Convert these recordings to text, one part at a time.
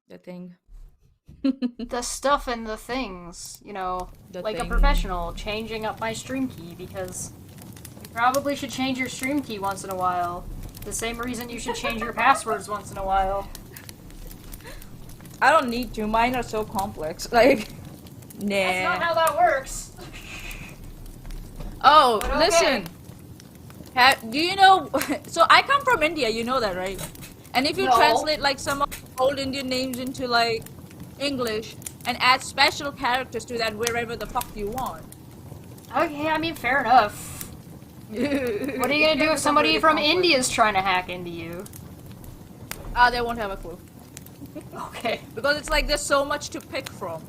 The thing. The stuff and the things, you know, The like a thing. professional, changing up my stream key because you probably should change your stream key once in a while. The same reason you should change your passwords once in a while. I don't need to. Mine are so complex. Like, That's not nah. how that works. Oh, But okay. listen. Do you know? So I come from India. You know that, right? And if you No. translate like some of the old Indian names into like English and add special characters to that wherever the fuck you want. Okay, I mean, fair enough. What are you It gonna do can if become somebody really from complex. India is trying to hack into you? Ah, they won't have a clue. Okay. Because it's like there's so much to pick from.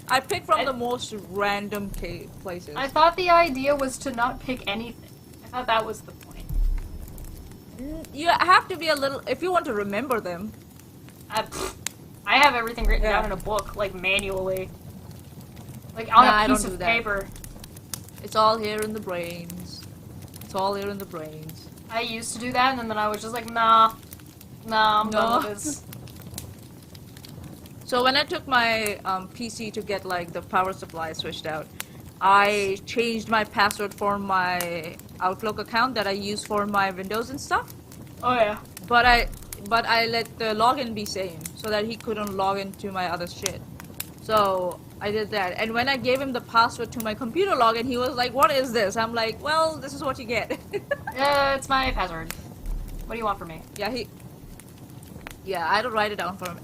I pick from I, the most random I places. thought the idea was to not pick anything. I thought that was the point. You have to be a little, if you want to remember them. Pfft, I have everything written down Yeah. in a book, like manually. Like on Nah, a I don't piece do of that. paper. It's all here in the brains. It's all here in the brains. I used to do that, and then I was just like, nah, I'm done with No. this. So when I took my PC to get like the power supply switched out, I changed my password for my Outlook account that I use for my Windows and stuff. Oh yeah. But I but I let the login be same so that he couldn't log into my other shit. So I did that. And when I gave him the password to my computer login, he was like, "What is this?" I'm like, "Well, this is what you get." It's my password. What do you want from me? Yeah, I don't write it down for him.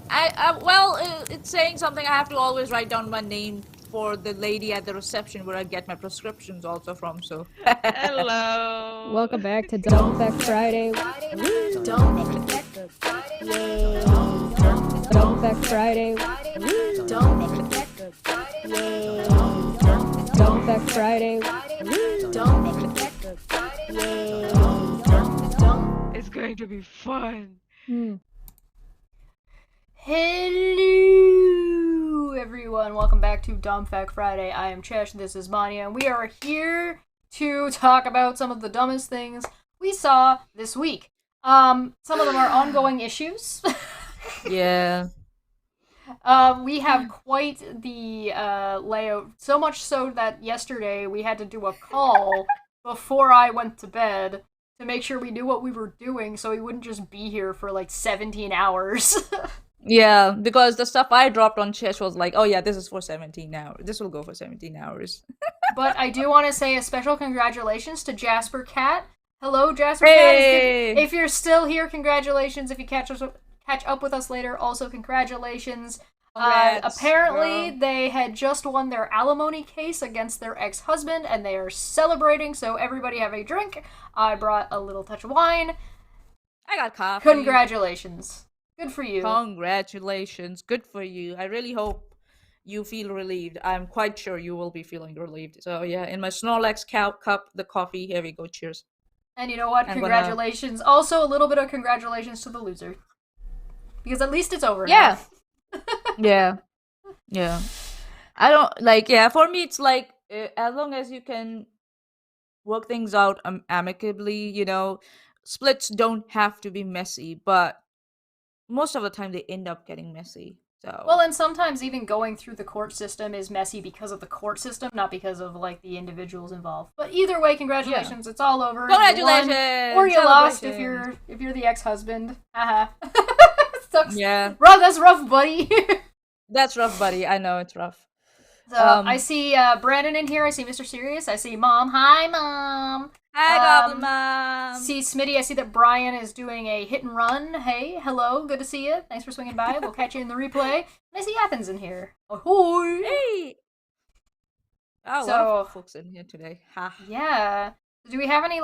Well, it's saying something. I have to always write down my name for the lady at the reception where I get my prescriptions also from. So. Hello. Welcome back to Dumb Fekk Friday. Dumb Yay. Dumb Fekk Friday. Dumb Yay. Dumb Fekk Friday. Dumb Yay. It's going to be fun. Hello, everyone. Welcome back to Dumb Fact Friday. I am Chesh. This is Mania, and we are here to talk about some of the dumbest things we saw this week. Some of them are ongoing issues. Yeah. We have quite the layout. So much so that yesterday we had to do a call before I went to bed to make sure we knew what we were doing, so we wouldn't just be here for like 17 hours. Yeah, because the stuff I dropped on Chess was like, oh yeah, this is for 17 hours. This will go for 17 hours. But I do want to say a special congratulations to Jasper Cat. Hello, Jasper Cat. Hey! If you're still here, congratulations. If you catch up with us later, also congratulations. Congrats, Apparently, girl. they had just won their alimony case against their ex-husband, and they are celebrating. So everybody have a drink. I brought a little touch of wine. I got coffee. Congratulations. Good for you. Congratulations. Good for you. I really hope you feel relieved. I'm quite sure you will be feeling relieved. So yeah, in my Snorlax cup, the coffee. Here we go. Cheers. And you know what? I'm gonna. Congratulations. Also, a little bit of congratulations to the loser. Because at least it's over Yeah. now. Yeah. Yeah. I don't like. Yeah. For me, it's like as long as you can work things out amicably. Splits don't have to be messy, but most of the time they end up getting messy. Well, So and sometimes even going through the court system is messy because of the court system, not because of like the individuals involved. But either way, yeah. congratulations! It's all over. You won, or Congratulations! you lost if Celebrations! you're the ex-husband. Haha. Sucks. Yeah, Rough. That's rough, buddy. that's rough, buddy. I know it's rough. So I see Brandon in here. I see Mr. Serious. I see Mom. Hi, Mom. Hi, Goblin Mom. See Smitty. I see that Brian is doing a hit and run. Hey, hello. Good to see you. Thanks for swinging by. We'll catch you in the replay. And I see Athens in here. Ahoy! Hey. Oh, a lot of folks in here today. Ha. Yeah. Do we have any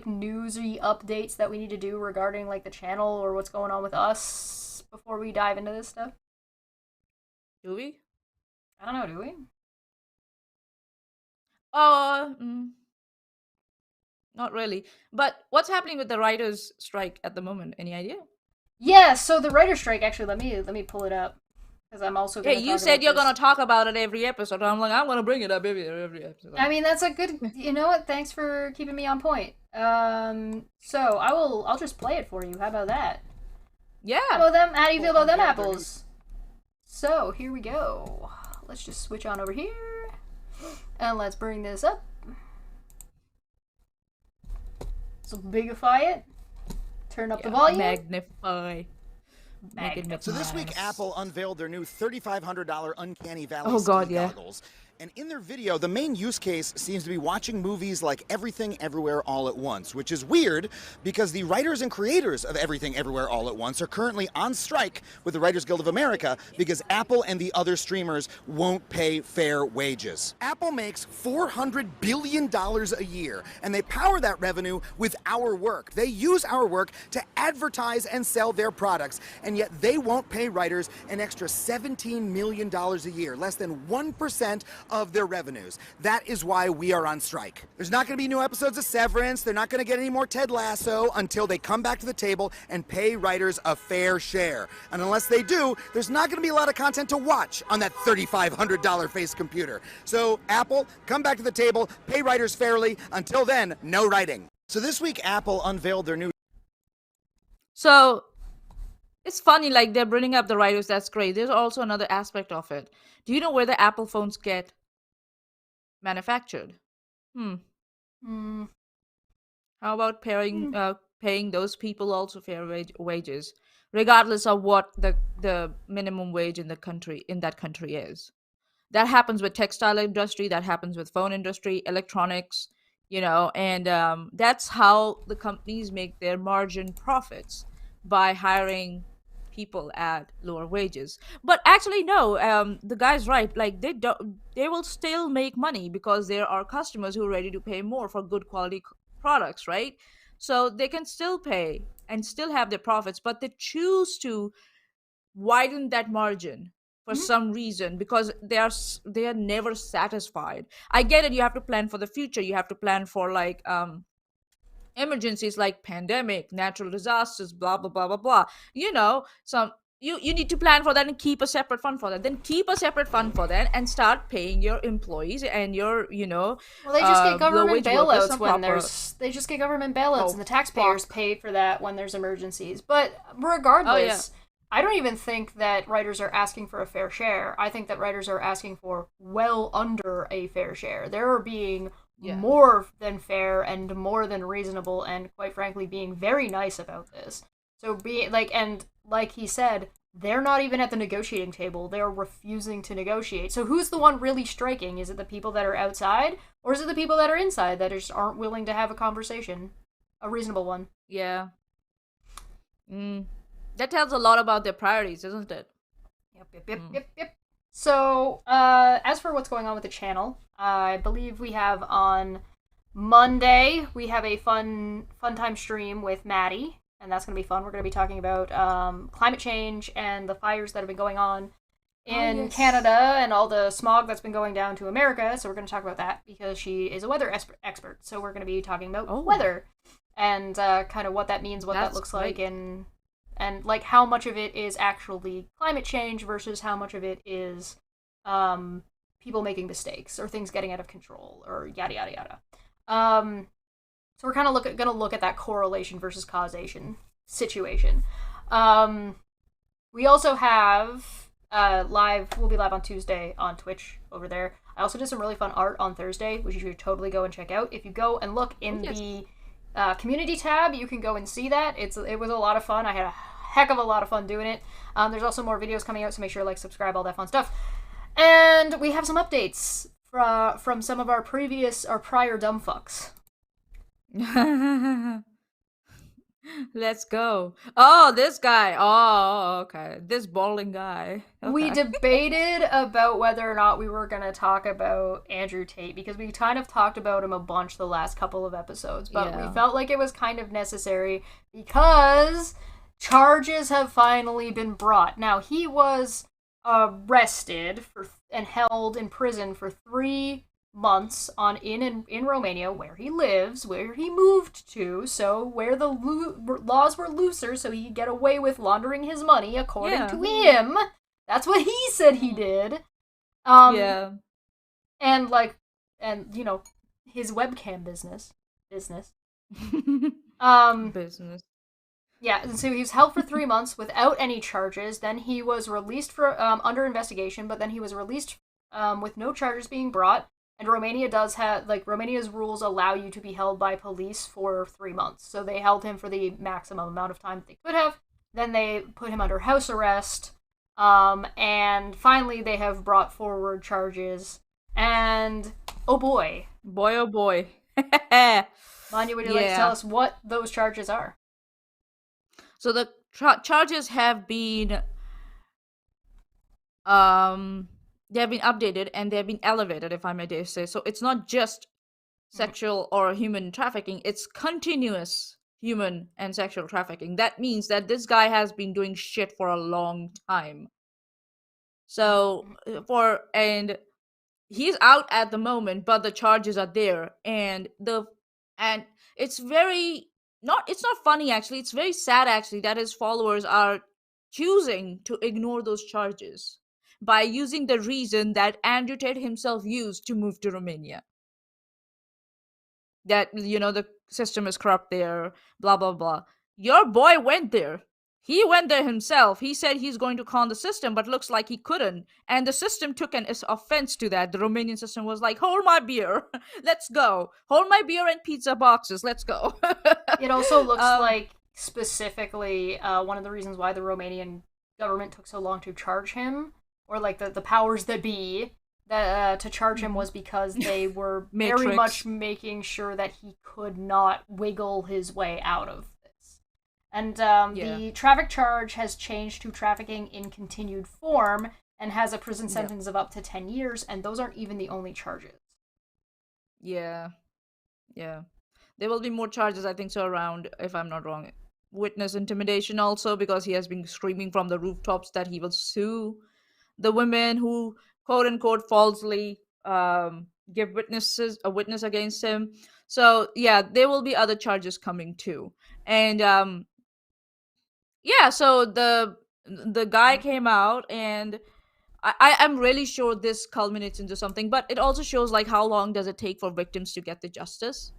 newsy updates that we need to do regarding like the channel or what's going on with us before we dive into this stuff? Do we? I don't know. Do we? Oh, not really. But what's happening with the writers' strike at the moment? Any idea? Yeah. So the writer strike. Actually, let me pull it up because I'm also Yeah, going to you talk said about you're this. gonna talk about it every episode. I'm like, I'm gonna bring it up every episode. I mean, that's a good. You know what? Thanks for keeping me on point. So I'll just play it for you. How about that? Yeah. How do you feel about them apples? So, here we go. Let's just switch on over here. And let's bring this up. So, bigify it. Turn up the volume. Magnify. So this week, Apple unveiled their new $3,500 Uncanny Valley goggles. And in their video, the main use case seems to be watching movies like Everything Everywhere All at Once, which is weird because the writers and creators of Everything Everywhere All at Once are currently on strike with the Writers Guild of America because Apple and the other streamers won't pay fair wages. Apple makes $400 billion a year, and they power that revenue with our work. They use our work to advertise and sell their products, and yet they won't pay writers an extra $17 million a year, less than 1% of their revenues. That is why we are on strike. There's not going to be new episodes of Severance. They're not going to get any more Ted Lasso until they come back to the table and pay writers a fair share. And unless they do, there's not going to be a lot of content to watch on that $3,500 face computer. So Apple, come back to the table, pay writers fairly. Until then, no writing. So this week, Apple unveiled their new... So it's funny, like they're bringing up the writers. That's great. There's also another aspect of it. Do you know where the Apple phones get manufactured? How about paying those people also fair wages, regardless of what the minimum wage in that country is? That happens with textile industry. That happens with phone industry, electronics. And that's how the companies make their margin profits, by hiring people at lower wages. But actually, no, the guy's right. Like they will still make money because there are customers who are ready to pay more for good quality products, right? So they can still pay and still have their profits, but they choose to widen that margin for some reason because they are never satisfied. I get it. You have to plan for the future. You have to plan for like emergencies like pandemic, natural disasters, blah blah blah blah blah. You need to plan for that and keep a separate fund for that. Then keep a separate fund for that and start paying your employees and your Well, they just get government bailouts when proper... they just get government bailouts and the taxpayers pay for that when there's emergencies. But regardless, I don't even think that writers are asking for a fair share. I think that writers are asking for well under a fair share. They're being more than fair and more than reasonable, and quite frankly being very nice about this. So like he said, they're not even at the negotiating table. They're refusing to negotiate. So who's the one really striking? Is it the people that are outside, or is it the people that are inside that just aren't willing to have a conversation, a reasonable one? Yeah. That tells a lot about their priorities, isn't it? Yep. So, as for what's going on with the channel, I believe we have on Monday, we have a fun time stream with Maddie, and that's going to be fun. We're going to be talking about climate change and the fires that have been going on in Canada and all the smog that's been going down to America. So we're going to talk about that because she is a weather expert. So we're going to be talking about weather and kind of what that means, what that looks like, and like how much of it is actually climate change versus how much of it is people making mistakes or things getting out of control or yada yada yada. So we're kind of going to look at that correlation versus causation situation. We also have we'll be live on Tuesday on Twitch over there. I also did some really fun art on Thursday, which you should totally go and check out. If you go and look in the community tab, you can go and see that. It was a lot of fun. I had a heck of a lot of fun doing it. There's also more videos coming out, so make sure to subscribe, all that fun stuff. And we have some updates from some of our prior dumb fucks. Let's go. Oh, this guy. Oh, okay. This balding guy. Okay. We debated about whether or not we were going to talk about Andrew Tate because we kind of talked about him a bunch the last couple of episodes, but we felt like it was kind of necessary because charges have finally been brought. Now, he was arrested and held in prison for 3 months in Romania, where he lives, where he moved to, so where the laws were looser, so he could get away with laundering his money, according to him. That's what he said he did. And his webcam business. Business. Yeah, and so he was held for 3 months without any charges. Then he was released for under investigation, but then he was released with no charges being brought. And Romania does have, like, Romania's rules allow you to be held by police for 3 months. So they held him for the maximum amount of time that they could have. Then they put him under house arrest. And finally they have brought forward charges. And, oh boy. Boy, oh boy. Manya, would you like to tell us what those charges are? So the charges have been they have been updated and they have been elevated, if I may dare say. So it's not just sexual or human trafficking, it's continuous human and sexual trafficking. That means that this guy has been doing shit for a long time. So and he's out at the moment, but the charges are there, and it's very it's not funny, actually. It's very sad, actually, that his followers are choosing to ignore those charges by using the reason that Andrew Tate himself used to move to Romania. That, the system is corrupt there, blah, blah, blah. Your boy went there. He went there himself. He said he's going to con the system, but looks like he couldn't. And the system took an offense to that. The Romanian system was like, hold my beer. Let's go. Hold my beer and pizza boxes. Let's go. It also looks like, specifically, one of the reasons why the Romanian government took so long to charge him, or like the powers that be, to charge him, was because they were very much making sure that he could not wiggle his way out of this. And the traffic charge has changed to trafficking in continued form and has a prison sentence of up to 10 years, and those aren't even the only charges. Yeah. There will be more charges, I think so, around, if I'm not wrong, witness intimidation also, because he has been screaming from the rooftops that he will sue the women who, quote unquote, falsely give a witness against him. So yeah, there will be other charges coming too. And so the guy came out, and I'm really sure this culminates into something, but it also shows, like, how long does it take for victims to get the justice.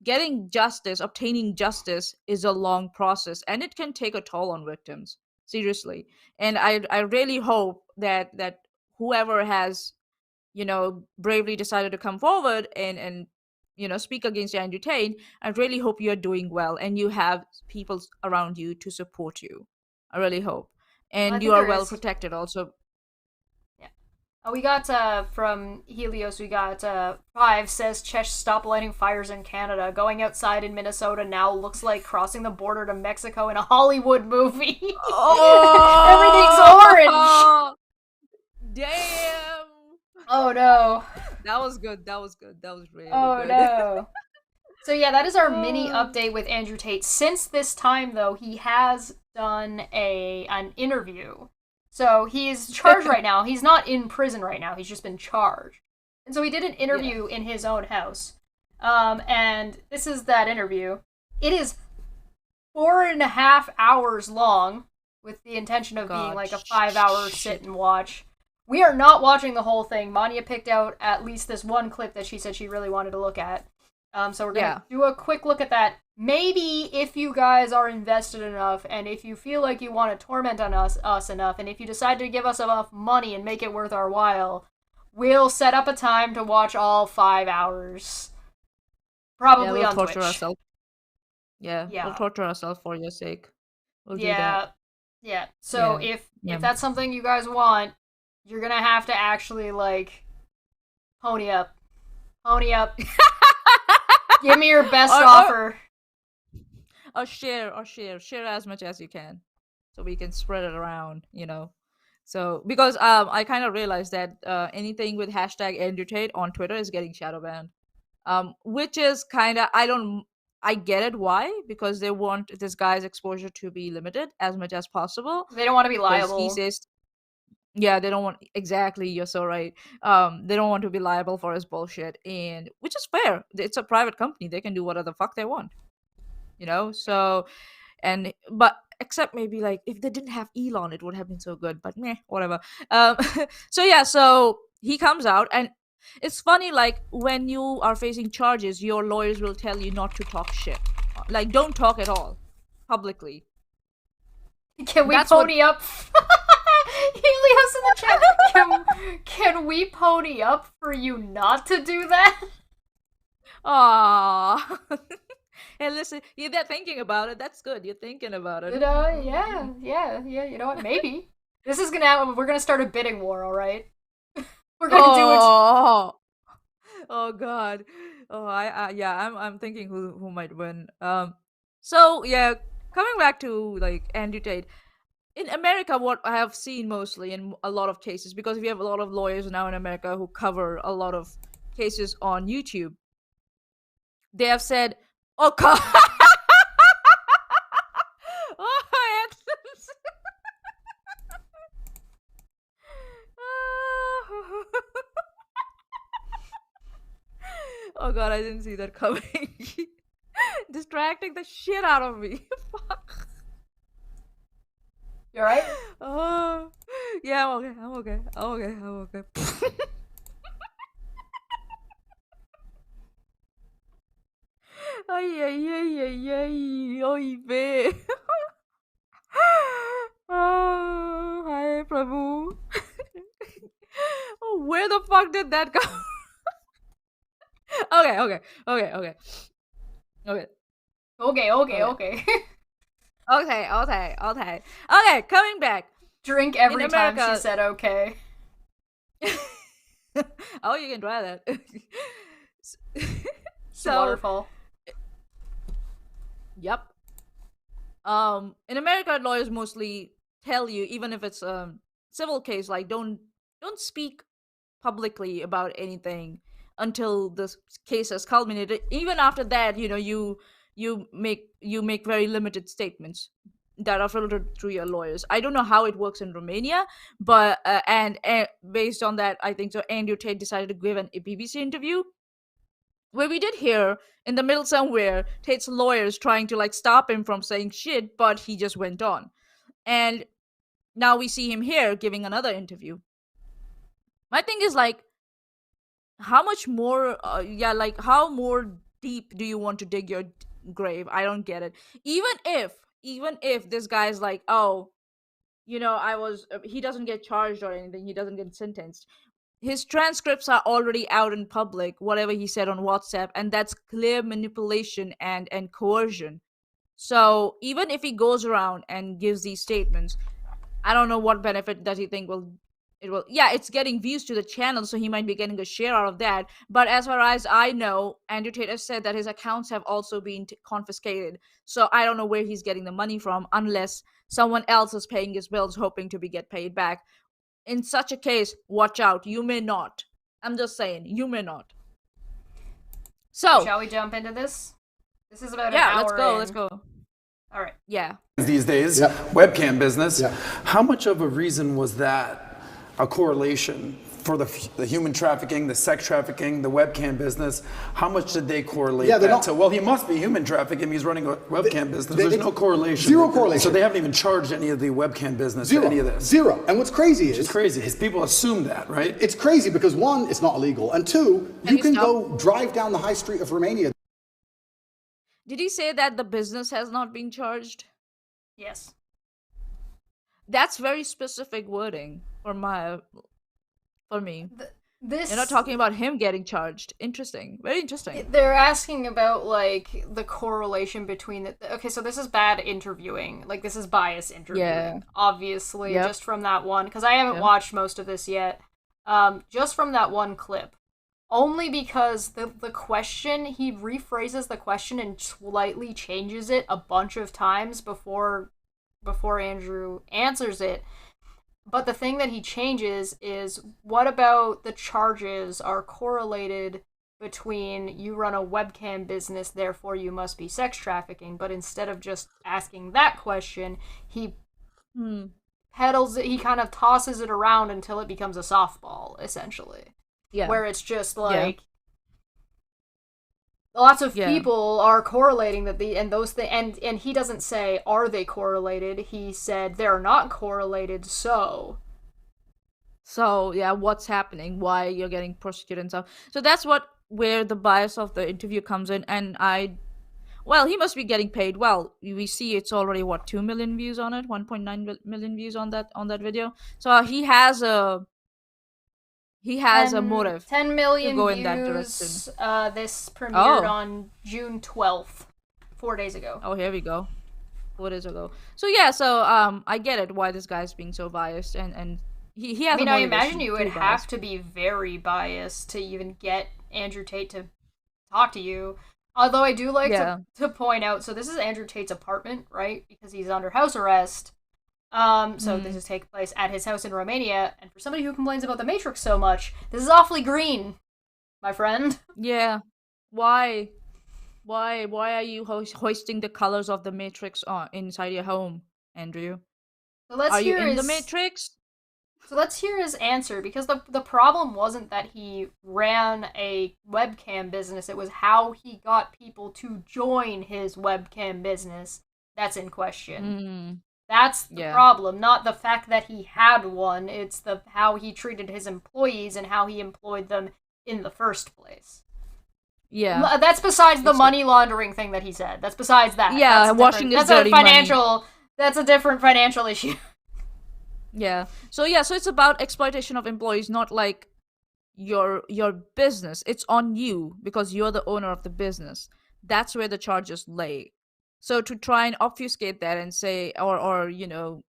Getting justice, obtaining justice, is a long process, and it can take a toll on victims, seriously. And I really hope that whoever has, bravely decided to come forward and speak against Andrew Tate, I really hope you're doing well and you have people around you to support you. I really hope. And you are well protected also. We got, from Helios, we got, 5 says, Chesh, stop lighting fires in Canada. Going outside in Minnesota now looks like crossing the border to Mexico in a Hollywood movie. Oh! Everything's orange! Damn! Oh, no. That was good. That was really good. Oh, no. So, yeah, that is our mini update with Andrew Tate. Since this time, though, he has done an interview. So he's charged right now. He's not in prison right now. He's just been charged. And so he did an interview in his own house. And this is that interview. It is 4.5 hours long, with the intention of being like a 5-hour sit and watch. We are not watching the whole thing. Manya picked out at least this one clip that she said she really wanted to look at. So we're going to do a quick look at that. Maybe if you guys are invested enough, and if you feel like you want to torment on us enough, and if you decide to give us enough money and make it worth our while, we'll set up a time to watch all 5 hours. Probably we'll on torture Twitch. Ourselves. Yeah, we'll torture ourselves for your sake. We'll do that. Yeah. So if that's something you guys want, you're gonna have to actually, like, pony up. Pony up. Give me your best offer. Or share as much as you can, so we can spread it around, So because I kind of realized that anything with hashtag Andrew Tate on Twitter is getting shadow banned, which is kind of, I get it why, because they want this guy's exposure to be limited as much as possible. They don't want to be liable. He says, they don't want, exactly, you're so right. They don't want to be liable for his bullshit, and which is fair. It's a private company; they can do whatever the fuck they want. So, but except maybe, like, if they didn't have Elon, it would have been so good, but meh, whatever. So he comes out, and it's funny, like, when you are facing charges, your lawyers will tell you not to talk shit. Like, don't talk at all, publicly. Can we That's what- pony up? Helios in the chat. Can we pony up for you not to do that? Aww. Hey, listen, you're there thinking about it. That's good. You're thinking about it. Yeah. You know what? Maybe this is gonna happen. We're gonna start a bidding war. All right. We're gonna do it. Oh God. Oh, I'm thinking who might win. So yeah, coming back to like Andrew Tate. In America, what I have seen mostly in a lot of cases, because we have a lot of lawyers now in America who cover a lot of cases on YouTube, they have said, "Oh God, oh Anthems." Oh God, I didn't see that coming. Distracting the shit out of me. Fuck. You alright? Oh, yeah, I'm okay. Ay, oy, ve. Oh, hi, Prabhu. Oh, where the fuck did that go? Okay. Okay, coming back. Drink every In time America- she said okay. Oh, you can try that. So, waterfall. Yep. In America, lawyers mostly tell you, even if it's a civil case, like don't speak publicly about anything until this case has culminated. Even after that, you make very limited statements that are filtered through your lawyers. I don't know how it works in Romania, but and based on that, I think so. Andrew Tate decided to give a BBC interview where we did hear in the middle somewhere Tate's lawyers trying to like stop him from saying shit, but he just went on. And now we see him here giving another interview. My thing is like, how much more, how more deep do you want to dig your grave? I don't get it. Even if this guy's like, oh, he doesn't get charged or anything, he doesn't get sentenced. His transcripts are already out in public, whatever he said on WhatsApp, and that's clear manipulation and coercion. So even if he goes around and gives these statements, I don't know what benefit does he think it's getting views to the channel, so he might be getting a share out of that. But as far as I know, Andrew Tate has said that his accounts have also been confiscated. So I don't know where he's getting the money from, unless someone else is paying his bills hoping to get paid back. In such a case, watch out. You may not. I'm just saying, you may not. So, shall we jump into this? This is about an hour let's go. All right. Yeah. These days, webcam business. How much of a reason was that a correlation for the human trafficking, the sex trafficking, the webcam business? How much did they correlate that to? Well, he must be human trafficking. He's running a webcam business. There's no correlation. Zero correlation. So they haven't even charged any of the webcam business Zero. for any of this. Zero. And what's crazy is... It's crazy. People assume that, right? It's crazy because one, it's not illegal. And two, you can go drive down the high street of Romania. Did he say that the business has not been charged? Yes. That's very specific wording for me. This... You're not talking about him getting charged. Interesting. Very interesting. They're asking about, like, the correlation between the... Okay, so this is bad interviewing. Like, this is bias interviewing. Obviously, just from that one. Because I haven't watched most of this yet. Just from that one clip. Only because the question, he rephrases the question and slightly changes it a bunch of times before Andrew answers it. But the thing that he changes is, what about the charges are correlated between you run a webcam business, therefore you must be sex trafficking? But instead of just asking that question, he peddles it, he kind of tosses it around until it becomes a softball, essentially. Yeah. Where it's just like... Lots of people are correlating that those things, and he doesn't say, are they correlated? He said they're not correlated, so yeah, what's happening? Why you're getting prosecuted and stuff. So that's where the bias of the interview comes in. And Well, he must be getting paid well. We see it's already 2 million views on it, 1.9 million views on that video. So he has a motive 10 million to go views. in that direction. This premiered on June 12th, 4 days ago. Oh, here we go. 4 days ago. So yeah, I get it why this guy's being so biased, and he has. I mean, I imagine you would have to be very biased to even get Andrew Tate to talk to you. Although I do like to point out, so this is Andrew Tate's apartment, right? Because he's under house arrest. So this is taking place at his house in Romania, and for somebody who complains about the Matrix so much, this is awfully green, my friend. Yeah. Why? Why are you hoisting the colors of the Matrix inside your home, Andrew? So are you in the Matrix? So let's hear his answer, because the problem wasn't that he ran a webcam business, it was how he got people to join his webcam business that's in question. That's the problem, not the fact that he had one, it's how he treated his employees and how he employed them in the first place. Yeah. That's besides the money laundering thing that he said. That's besides that. Yeah, that's washing his dirty money. That's a different financial issue. Yeah. So it's about exploitation of employees, not like your business. It's on you because you're the owner of the business. That's where the charges lay. So to try and obfuscate that and say, to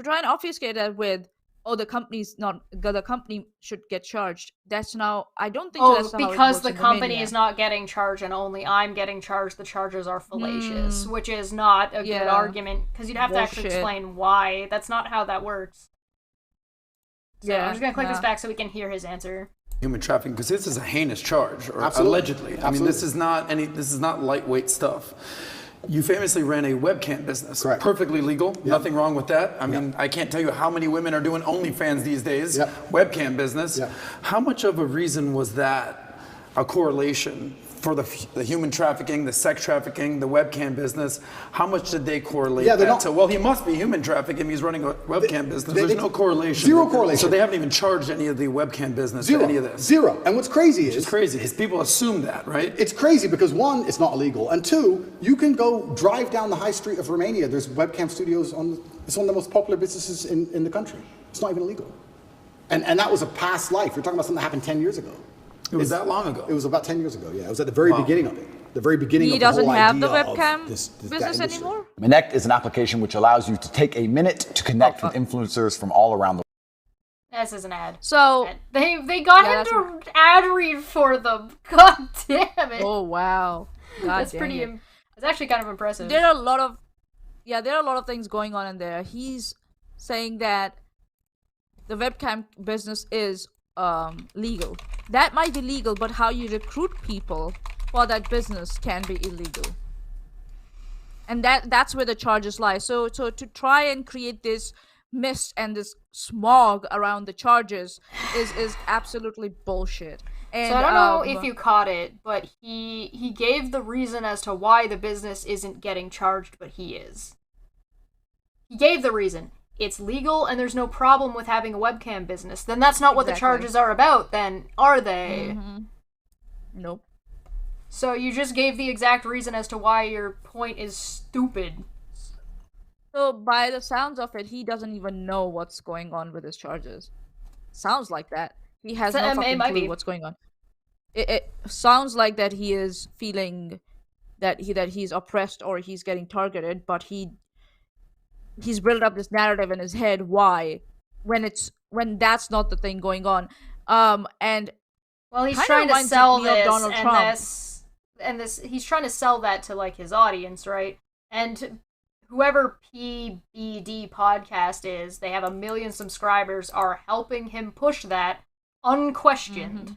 try and obfuscate that with, the company should get charged. That's now, I don't think that's how because it works the in company Romania. is not getting charged and only I'm getting charged. The charges are fallacious, which is not a good argument because you'd have to actually explain why. That's not how that works. So I'm just gonna click this back so we can hear his answer. Human trafficking, because this is a heinous charge, or Absolutely. allegedly. Absolutely. I mean, this is not lightweight stuff. You famously ran a webcam business. Correct. Perfectly legal. Yep. Nothing wrong with that. I mean, I can't tell you how many women are doing OnlyFans these days. Yep. Webcam business. Yep. How much of a reason was that a correlation for the human trafficking, the sex trafficking, the webcam business? How much did they correlate that to? Well, he must be human trafficking. He's running a webcam business. There's no correlation. Zero correlation. So they haven't even charged any of the webcam business Zero. for any of this. Zero. And what's crazy is... It's crazy because people assume that, right? It's crazy because, one, it's not illegal. And two, you can go drive down the high street of Romania. There's webcam studios it's one of the most popular businesses in the country. It's not even illegal. And that was a past life. You're talking about something that happened 10 years ago. It was that long ago? It was about 10 years ago, yeah. It was at the very beginning of it. The very beginning of the whole idea. He doesn't have the webcam this business anymore? Connect is an application which allows you to take a minute to connect with influencers from all around the world. This is an ad. So they got him to ad read for them. God damn it. Oh wow. God That's pretty. It's actually kind of impressive. There are a lot of things going on in there. He's saying that the webcam business is legal. That might be legal, but how you recruit people for that business can be illegal. And that's where the charges lie. So to try and create this mist and this smog around the charges is absolutely bullshit. And, so I don't know if you caught it, but he gave the reason as to why the business isn't getting charged, but he is. He gave the reason. It's legal and there's no problem with having a webcam business. Then that's not what the charges are about, then, are they? Mm-hmm. Nope. So you just gave the exact reason as to why your point is stupid. So by the sounds of it, he doesn't even know what's going on with his charges. Sounds like that. He has no fucking clue what's going on. It sounds like that he is feeling that he's oppressed or he's getting targeted, but he's built up this narrative in his head why when that's not the thing going on. And well, he's trying to sell this and this he's trying to sell that to like his audience, right? And whoever PBD podcast is, they have 1 million subscribers, are helping him push that unquestioned. Mm-hmm.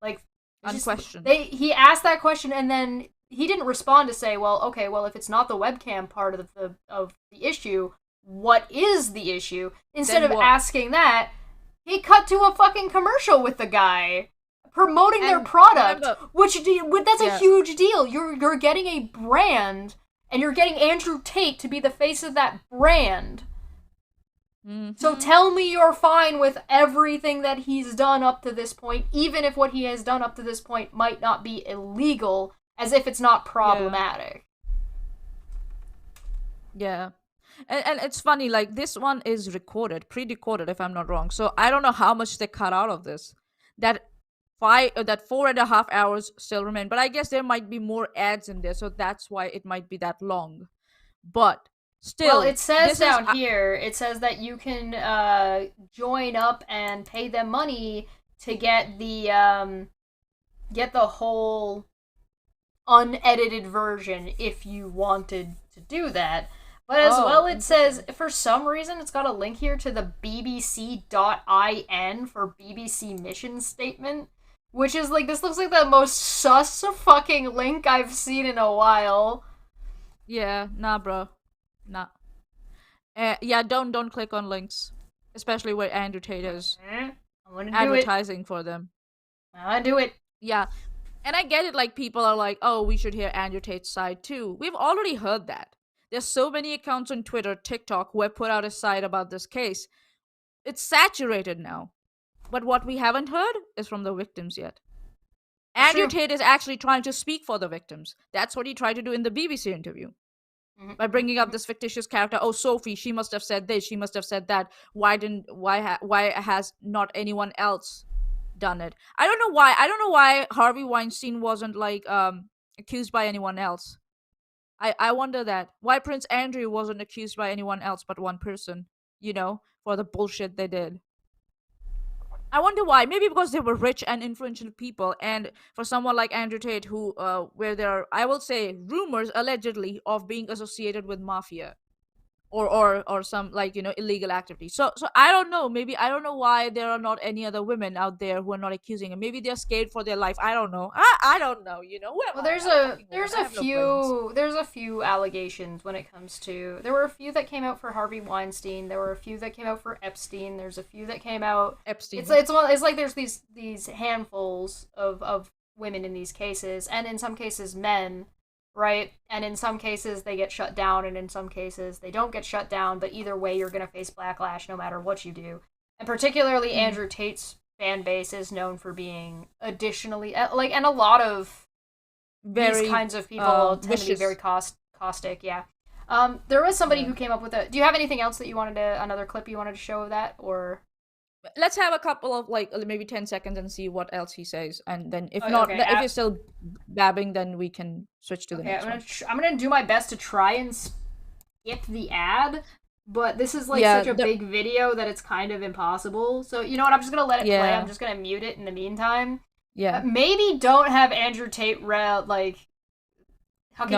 Like unquestioned. He asked that question and then he didn't respond to say, well, okay, well, if it's not the webcam part of the issue, what is the issue? Instead of asking that, he cut to a fucking commercial with the guy promoting their product, that's a huge deal. You're getting a brand, and you're getting Andrew Tate to be the face of that brand. Mm-hmm. So tell me you're fine with everything that he's done up to this point, even if what he has done up to this point might not be illegal, as if it's not problematic. Yeah. And it's funny, like, this one is recorded, pre-recorded, if I'm not wrong. So I don't know how much they cut out of this. That 4.5 hours still remain. But I guess there might be more ads in there, so that's why it might be that long. But still, well, it says down here, it says that you can join up and pay them money to get the whole unedited version if you wanted to do that. But as well, it says, for some reason, it's got a link here to the bbc.in for BBC mission statement, which is like, this looks like the most sus fucking link I've seen in a while. Yeah, nah, bro. Nah. Yeah, don't click on links, especially where Andrew Tate is advertising for them. I wanna do it. Yeah, and I get it, like, people are like, oh, we should hear Andrew Tate's side too. We've already heard that. There's so many accounts on Twitter, TikTok, who have put out a side about this case. It's saturated now. But what we haven't heard is from the victims yet. Andrew Tate is actually trying to speak for the victims. That's what he tried to do in the BBC interview. By bringing up this fictitious character, oh, Sophie, she must have said this, she must have said that. Why has not anyone else done it? I don't know why Harvey Weinstein wasn't, like, accused by anyone else. I wonder that. Why Prince Andrew wasn't accused by anyone else but one person, for the bullshit they did. I wonder why. Maybe because they were rich and influential people, and for someone like Andrew Tate, who, where there are, I will say, rumors, allegedly, of being associated with mafia. Or some, like, illegal activity. So I don't know. Maybe I don't know why there are not any other women out there who are not accusing him. Maybe they're scared for their life. I don't know. I don't know. Well, there's a few allegations when it comes to. There were a few that came out for Harvey Weinstein. There were a few that came out for Epstein. There's a few that came out. Epstein. It's like there's these handfuls of women in these cases, and in some cases men. Right? And in some cases, they get shut down, and in some cases, they don't get shut down, but either way, you're going to face backlash no matter what you do. And particularly, Andrew Tate's fan base is known for being additionally, and a lot of these kinds of people tend to be very caustic, yeah. There was somebody who came up with do you have anything else that you another clip you wanted to show of that, or? Let's have a couple of, like, maybe 10 seconds and see what else he says, and then if if he's still babbing, then we can switch to the next one. I'm gonna do my best to try and skip the ad, but this is like such a big video that it's kind of impossible. So you know what? I'm just gonna let it play. I'm just gonna mute it in the meantime. Yeah. Maybe don't have Andrew Tate hugging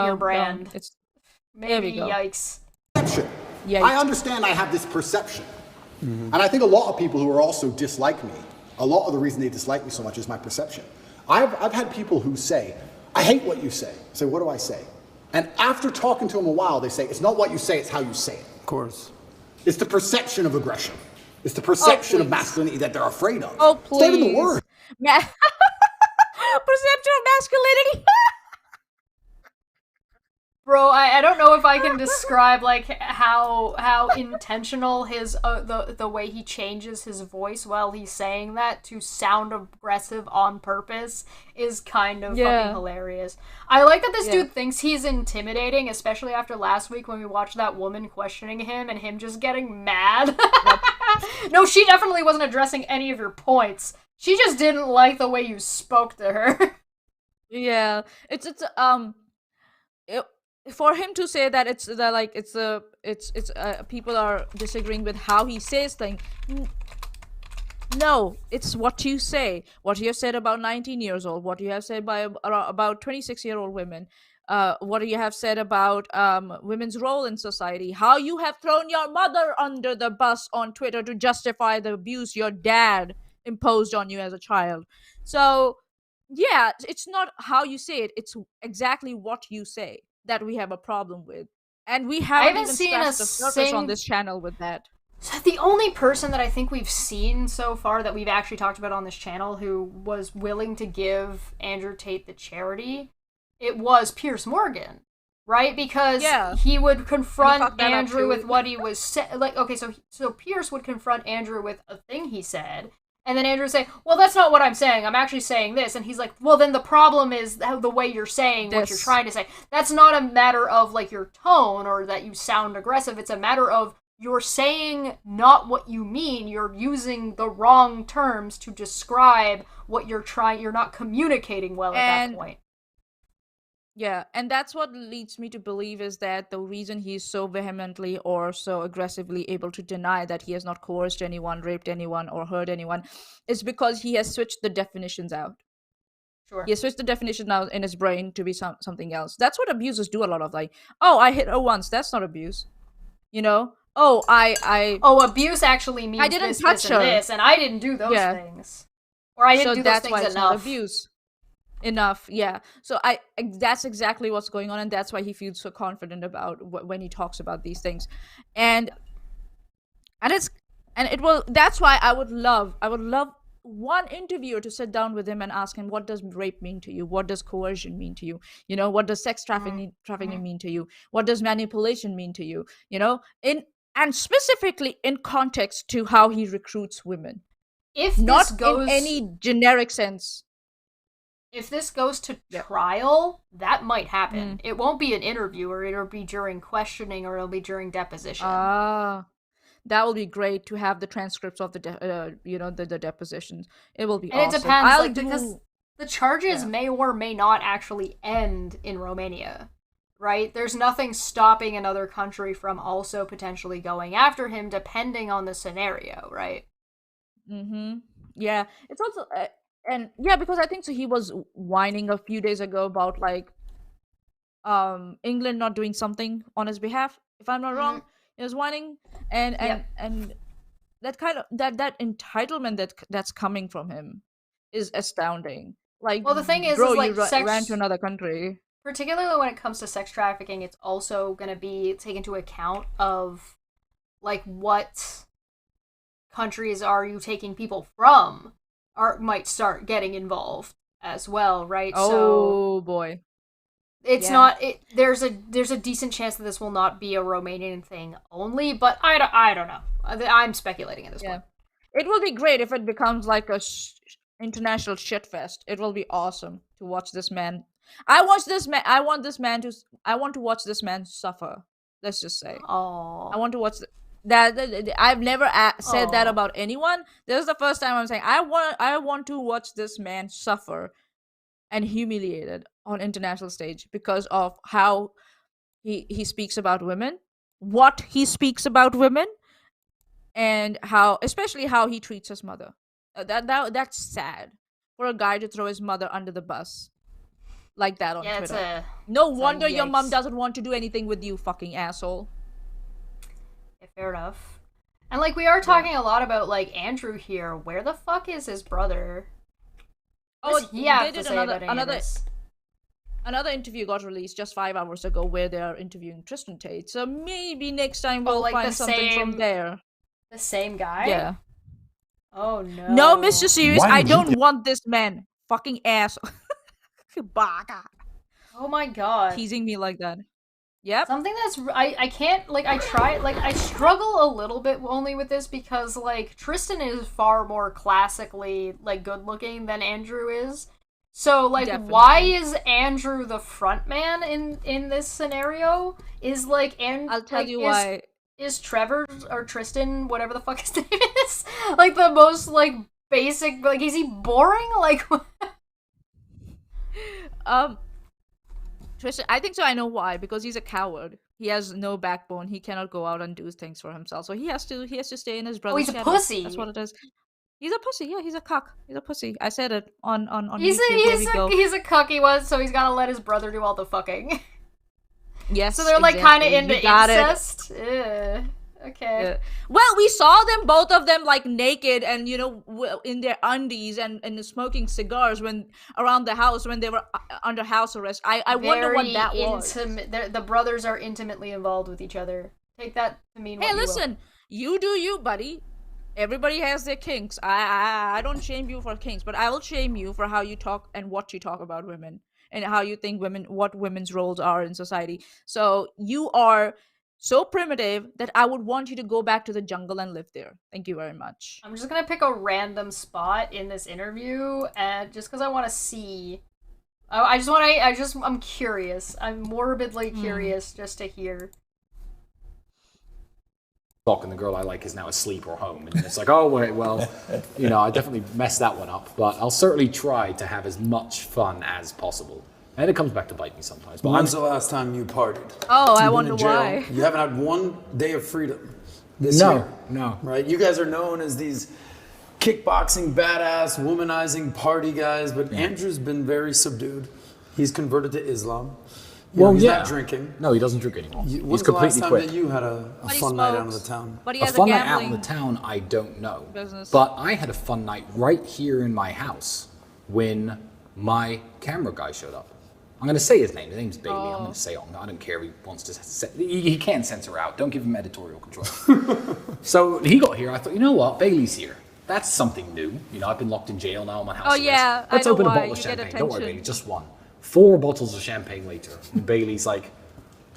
your brand. Maybe yikes. Yikes. I understand I have this perception. And I think a lot of people who are also dislike me, a lot of the reason they dislike me so much is my perception. I've had people who say, I hate what you say. I say, what do I say? And after talking to them a while, they say, it's not what you say, it's how you say it. Of course. It's the perception of aggression. It's the perception of masculinity that they're afraid of. Oh, please. It's not even the word. Perception of masculinity. Bro, I don't know if I can describe, like, how intentional his the way he changes his voice while he's saying that to sound aggressive on purpose is kind of fucking hilarious. I like that this dude thinks he's intimidating, especially after last week when we watched that woman questioning him and him just getting mad. No, she definitely wasn't addressing any of your points. She just didn't like the way you spoke to her. Yeah, for him to say that people are disagreeing with how he says things. No, it's what you say. What you have said about 19 years old. What you have said about 26-year-old women. What you have said about women's role in society. How you have thrown your mother under the bus on Twitter to justify the abuse your dad imposed on you as a child. So, yeah, it's not how you say it. It's exactly what you say that we have a problem with, and we haven't even scratched the surface on this channel with that. So the only person that I think we've seen so far that we've actually talked about on this channel who was willing to give Andrew Tate the charity, it was Piers Morgan, right? Because he would confront Andrew with what he was saying. Like, okay, so Piers would confront Andrew with a thing he said, And then Andrew say, well, that's not what I'm saying. I'm actually saying this. And he's like, well, then the problem is the way you're saying what you're trying to say. That's not a matter of, like, your tone or that you sound aggressive. It's a matter of you're saying not what you mean. You're using the wrong terms to describe what you're trying. You're not communicating well at that point. Yeah, and that's what leads me to believe is that the reason he's so vehemently or so aggressively able to deny that he has not coerced anyone, raped anyone, or hurt anyone is because he has switched the definitions out. Sure. He has switched the definition out in his brain to be something else. That's what abusers do a lot of. Like, oh, I hit her once. That's not abuse. You know? Oh, Oh, abuse actually means I didn't this, touch this, her. and this, and I didn't do those things. Or I didn't do those things why it's enough. not abuse. Enough, yeah. So that's exactly what's going on, and that's why he feels so confident about when he talks about these things, and that's why I would love one interviewer to sit down with him and ask him, what does rape mean to you? What does coercion mean to you? You know, what does sex trafficking mean to you? What does manipulation mean to you? You know, and specifically in context to how he recruits women. If not this goes in any generic sense. If this goes to trial, that might happen. It won't be an interview, or it'll be during questioning, or it'll be during deposition. That will be great to have the transcripts of the the depositions. It will be and awesome. It depends, because the charges may or may not actually end in Romania, right? There's nothing stopping another country from also potentially going after him, depending on the scenario, right? Mm-hmm. Yeah, it's also... and yeah, because I think so he was whining a few days ago about like England not doing something on his behalf, if I'm not wrong. He was whining and that kind of that entitlement that's coming from him is astounding. Like, well, the thing is, bro, is like you ran to another country. Particularly when it comes to sex trafficking, it's also going to be taken into account of like what countries are you taking people from? Might start getting involved as well, right? Oh boy, it's not. There's a decent chance that this will not be a Romanian thing only, but I don't know. I'm speculating at this point. It will be great if it becomes like a international shitfest. It will be awesome to watch this man. I want to watch this man suffer. Let's just say. Oh. I want to watch. That I've never said that about anyone. This is the first time I'm saying I want to watch this man suffer and humiliated on international stage because of how he speaks about women, what he speaks about women, and especially how he treats his mother. That's sad for a guy to throw his mother under the bus like that on Twitter. No wonder your mom doesn't want to do anything with you, fucking asshole. Fair enough. And like we are talking a lot about like Andrew here. Where the fuck is his brother? Another interview got released just 5 hours ago where they are interviewing Tristan Tate. So maybe next time we'll find something from there. The same guy? Yeah. Oh no. No, Mr. Serious, I don't want this man. Fucking asshole. Oh my god. Teasing me like that. Yep. Something that's I can't like I struggle a little bit only with this because like Tristan is far more classically like good looking than Andrew is. So like why is Andrew the front man in this scenario? Is like I'll tell you why. Is Trevor or Tristan, whatever the fuck his name is, like the most like basic, like is he boring? Like Tristan, I think so. I know why. Because he's a coward. He has no backbone. He cannot go out and do things for himself. So he has to stay in his brother's shadow. He's a pussy. That's what it is. He's a pussy. Yeah, he's a cuck. He's a pussy. I said it on he's YouTube. He's a cuck. He was, so he's got to let his brother do all the fucking. Yes. So they're like kind of into incest. Okay. Yeah. Well, we saw them, both of them, like naked and in their undies and smoking cigars when around the house when they were under house arrest. I wonder what that was. The brothers are intimately involved with each other. Take that to mean. Hey, listen, you do you, buddy. Everybody has their kinks. I don't shame you for kinks, but I will shame you for how you talk and what you talk about women and how you think what women's roles are in society. So you are so primitive that I would want you to go back to the jungle and live there. Thank you very much. I'm just gonna pick a random spot in this interview, and just because I want to see. I'm curious. I'm morbidly curious just to hear. And the girl I like is now asleep or home, and it's like, oh wait, well, I definitely messed that one up, but I'll certainly try to have as much fun as possible. And it comes back to bite me sometimes. But When's the last time you partied? Oh, I You've been wonder in jail. why. You haven't had one day of freedom this year. No. Right? You guys are known as these kickboxing, badass, womanizing party guys, but Andrew's been very subdued. He's converted to Islam. He's not drinking. No, he doesn't drink anymore. He's completely the last time quit. that you had a fun night out of the town? But he A has fun a night out in gambling the town, I don't know. business. But I had a fun night right here in my house when my camera guy showed up. I'm going to say his name. His name's Bailey. I'm going to say it. I don't care if he wants to. He can't censor out. Don't give him editorial control. So he got here. I thought, you know what? Bailey's here. That's something new. I've been locked in jail now. I'm on house arrest. Yeah, Let's I know open a why. bottle of You get champagne. Don't worry, attention. Bailey. Just one. 4 bottles of champagne later. And Bailey's like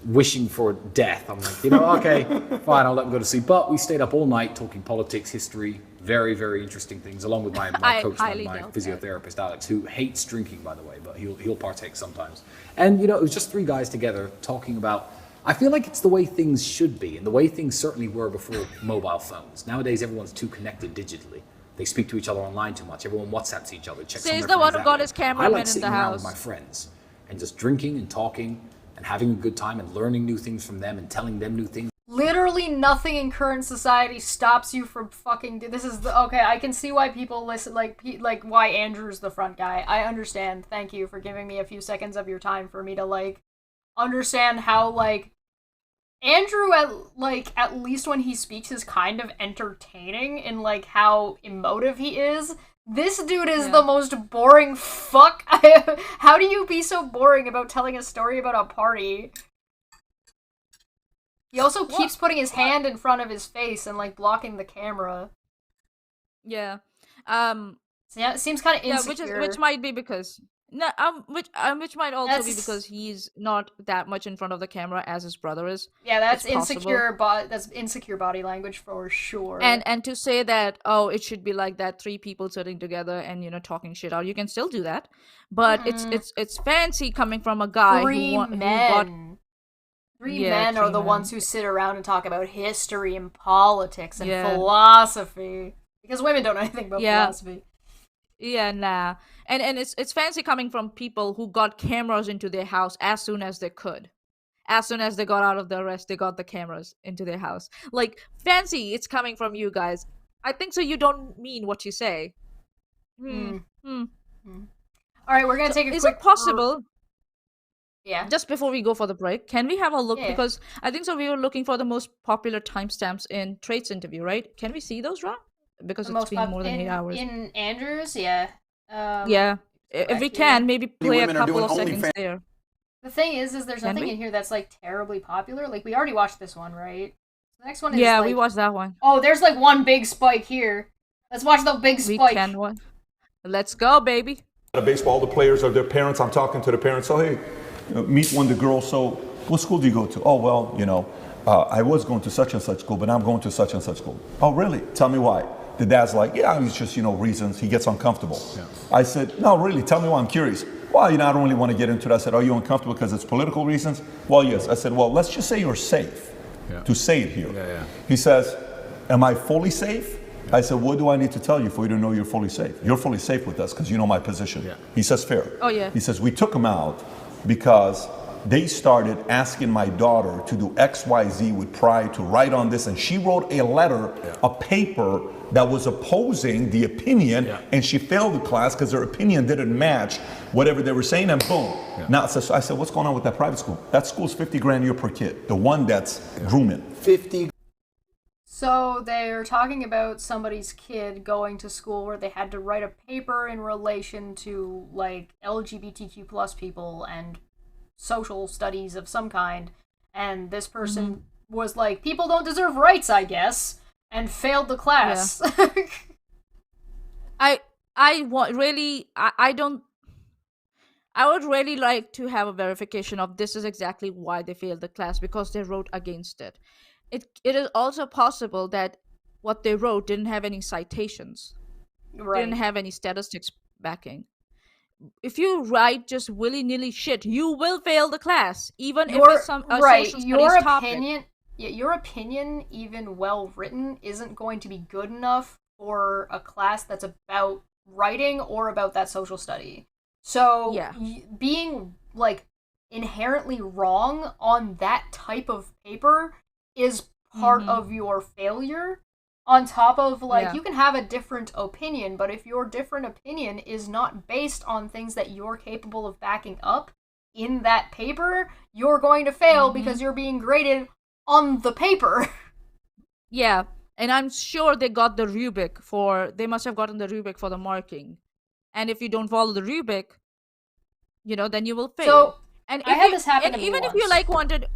wishing for death. I'm like, okay, fine. I'll let him go to sleep. But we stayed up all night talking politics, history, very, very interesting things, along with my I coach, highly my doubt physiotherapist, Alex, who hates drinking, by the way, but he'll partake sometimes. And, it was just 3 guys together talking about, I feel like it's the way things should be, and the way things certainly were before mobile phones. Nowadays, everyone's too connected digitally. They speak to each other online too much. Everyone WhatsApps each other, checks on Says their the one friends who that got way. his cameraman I like in the sitting around with house. my friends and just drinking and talking and having a good time and learning new things from them and telling them new things. Literally nothing in current society stops you from fucking. Okay. I can see why people listen, like why Andrew's the front guy. I understand. Thank you for giving me a few seconds of your time for me to understand how Andrew at least when he speaks is kind of entertaining in how emotive he is. This dude is the most boring fuck. How do you be so boring about telling a story about a party? He also keeps putting his hand in front of his face and blocking the camera. Yeah. So, yeah, it seems kind of insecure. Which might be because which might also be because he's not that much in front of the camera as his brother is. Yeah, that's it's insecure. That's insecure body language for sure. And to say that it should be like that, 3 people sitting together and talking shit out, you can still do that, but it's fancy coming from a guy who got. 3 men are the ones who sit around and talk about history and politics and Yeah. philosophy. Because women don't know anything about philosophy. Yeah, nah. And it's fancy coming from people who got cameras into their house as soon as they could. As soon as they got out of the arrest, they got the cameras into their house. Fancy, it's coming from you guys. I think so you don't mean what you say. Alright, we're gonna take a quick... Is it possible... Yeah. Just before we go for the break, can we have a look? Yeah. Because I think so we were looking for the most popular timestamps in Tate's interview, right? Can we see those, Ron? Because it's been more than 8 hours. In Andrews, yeah. Yeah. If we can, maybe play a women are couple doing of seconds OnlyFans. there. The thing is there's Can nothing we? in here that's terribly popular. We already watched this one, right? The next one is Yeah, we watched that one. Oh, there's one big spike here. Let's watch the big We spike. can one. Let's go, baby. Baseball, the players are their parents. I'm talking to the parents. So, hey, meet one of the girls. So, what school do you go to? Oh, well, I was going to such and such school, but I'm going to such and such school. Oh, really? Tell me why. The dad's like, yeah, it's just, reasons. He gets uncomfortable. Yeah. I said, no, really, tell me why. I'm curious. Well, I don't really want to get into it. I said, are you uncomfortable because it's political reasons? Well, yes. I said, well, let's just say you're safe to say it here. Yeah. He says, am I fully safe? I said, what do I need to tell you for you to know you're fully safe? You're fully safe with us because you know my position. Yeah. He says, fair. Oh, yeah. He says, we took him out because they started asking my daughter to do XYZ with pride, to write on this, and she wrote a letter, a paper that was opposing the opinion, and she failed the class because her opinion didn't match whatever they were saying, and boom. Now, so I said, what's going on with that private school? That school's $50,000 a year per kid, the one that's grooming. 50. So they're talking about somebody's kid going to school where they had to write a paper in relation to LGBTQ plus people and social studies of some kind, and this person was like, people don't deserve rights, I guess, and failed the class. Yeah. I don't I would really like to have a verification of this is exactly why they failed the class, because they wrote against it. It is also possible that what they wrote didn't have any citations, didn't have any statistics backing. If you write just willy-nilly shit, you will fail the class, even if it's some social studies topic. Your opinion, even well written, isn't going to be good enough for a class that's about writing or about that social study. So being like inherently wrong on that type of paper is part of your failure. On top of like you can have a different opinion, but if your different opinion is not based on things that you're capable of backing up in that paper, you're going to fail because you're being graded on the paper. Yeah, and I'm sure they got the rubric they must have gotten the rubric for the marking. And if you don't follow the rubric, then you will fail. So, and I had this happen to me even once. if you wanted,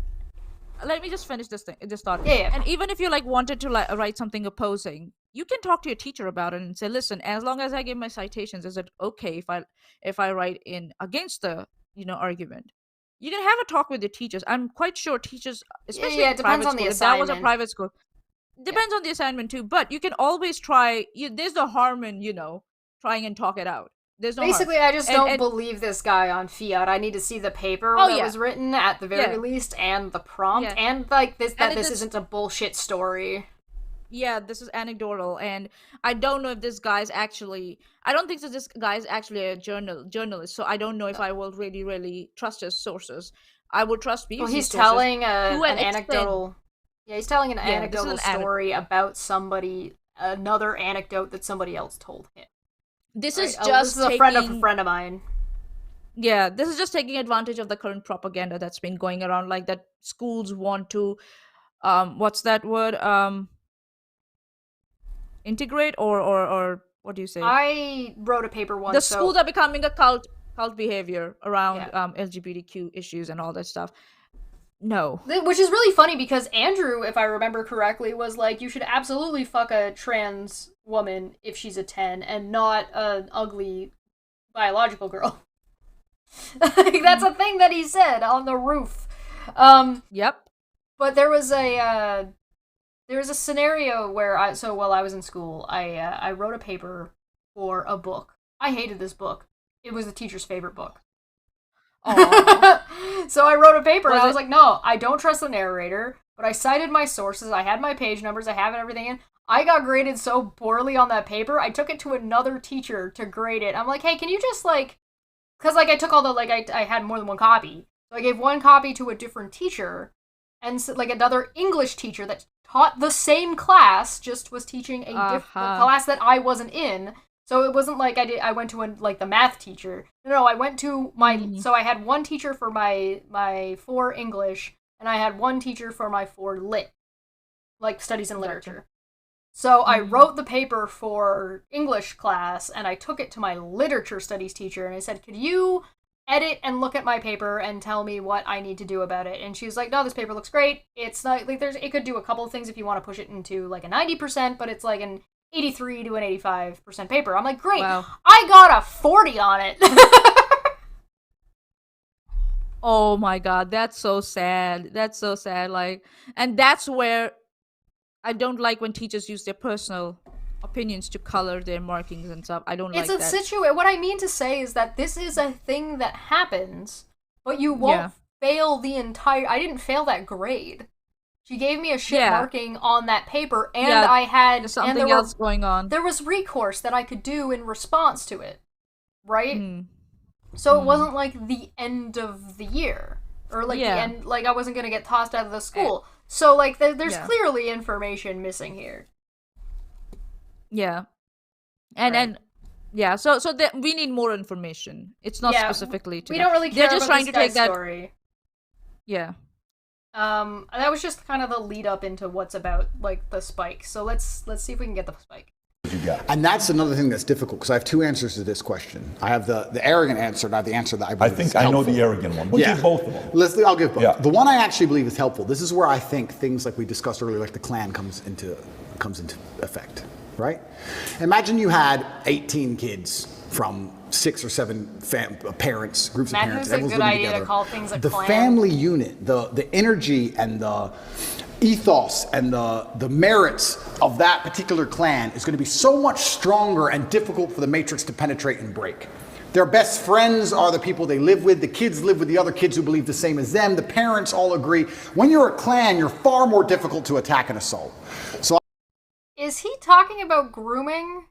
let me just finish this thought. Yeah. And even if you wanted to write something opposing, you can talk to your teacher about it and say, listen, as long as I give my citations, is it okay if I write in against the argument? You can have a talk with your teachers. I'm quite sure teachers, especially it depends on the if that was a assignment. private school, depends on the assignment too. But you can always try. There's no harm in trying and talk it out. There's no Basically, harm. I just don't believe this guy on Fiat. I need to see the paper that was written at the very least, and the prompt, and this isn't a bullshit story. Yeah, this is anecdotal, and I don't know if this guy's actually. I don't think that this guy is actually a journalist, so I don't know if I will really, really trust his sources. I would trust BBC Well, he's sources. telling an anecdotal. Yeah, he's telling an anecdotal story about another anecdote that somebody else told him. This right? is just this is a friend of a friend of mine. Yeah, this is just taking advantage of the current propaganda that's been going around, like that schools want to, what's that word? Integrate or what do you say? I wrote a paper once. The schools are becoming a cult behavior around LGBTQ issues and all that stuff. No. Which is really funny because Andrew, if I remember correctly, was like, you should absolutely fuck a trans woman if she's a 10 and not an ugly biological girl. That's a thing that he said on the roof. Yep. But there was a scenario where while I was in school, I wrote a paper for a book. I hated this book. It was the teacher's favorite book. So I wrote a paper and I was like, no, I don't trust the narrator, but I cited my sources, I had my page numbers, I have everything in. I got graded so poorly on that paper, I took it to another teacher to grade it. I'm like, hey, can you just because I took all the, I had more than one copy. So I gave one copy to a different teacher, and another English teacher that taught the same class, just was teaching a different class that I wasn't in. So it wasn't like I went to the math teacher. No, I went to so I had one teacher for my 4 English, and I had one teacher for my 4 lit, studies and literature. So I wrote the paper for English class, and I took it to my literature studies teacher, and I said, could you edit and look at my paper and tell me what I need to do about it? And she was like, no, this paper looks great. It's not, it could do a couple of things if you want to push it into a 90%, but it's an 83 to an 85% paper. I'm like, great. Wow. I got a 40 on it. Oh my god, that's so sad. That's so sad. And that's where I don't like when teachers use their personal opinions to color their markings and stuff. I don't like that. It's a situation. What I mean to say is that this is a thing that happens, but you won't fail the entire. I didn't fail that grade. She gave me a shit marking on that paper, and I had something else going on. There was recourse that I could do in response to it, right? So it wasn't the end of the year, or the end. I wasn't gonna get tossed out of the school. So there's clearly information missing here. Yeah, and so we need more information. It's not specifically to. We don't really care. They're just about trying this to take guy's that story. Yeah. That was just kind of the lead up into what's about the spike. So let's see if we can get the spike. And that's another thing that's difficult because I have 2 answers to this question. I have the arrogant answer, not the answer that I believe is helpful. I know the arrogant one. We'll give both of them. I'll give both. Yeah. The one I actually believe is helpful. This is where I think things like we discussed earlier, like the Klan comes into effect, right? Imagine you had 18 kids from 6 or 7 parents, groups Matt of parents. thinks it's a Everyone's good living idea together. to call things a the clan. family unit, the energy and the ethos and the merits of that particular clan is going to be so much stronger and difficult for the matrix to penetrate and break. Their best friends are the people they live with. The kids live with the other kids who believe the same as them. The parents all agree. When you're a clan, you're far more difficult to attack and assault. So, Is he talking about grooming?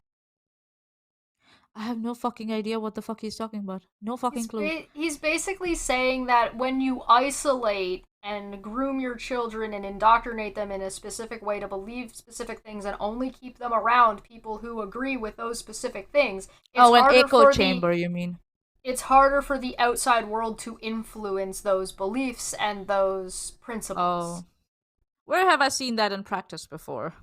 I have no fucking idea what the fuck he's talking about. No fucking clue. He's basically saying that when you isolate and groom your children and indoctrinate them in a specific way to believe specific things and only keep them around people who agree with those specific things. Oh, an echo chamber, you mean? It's harder for the outside world to influence those beliefs and those principles. Oh. Where have I seen that in practice before?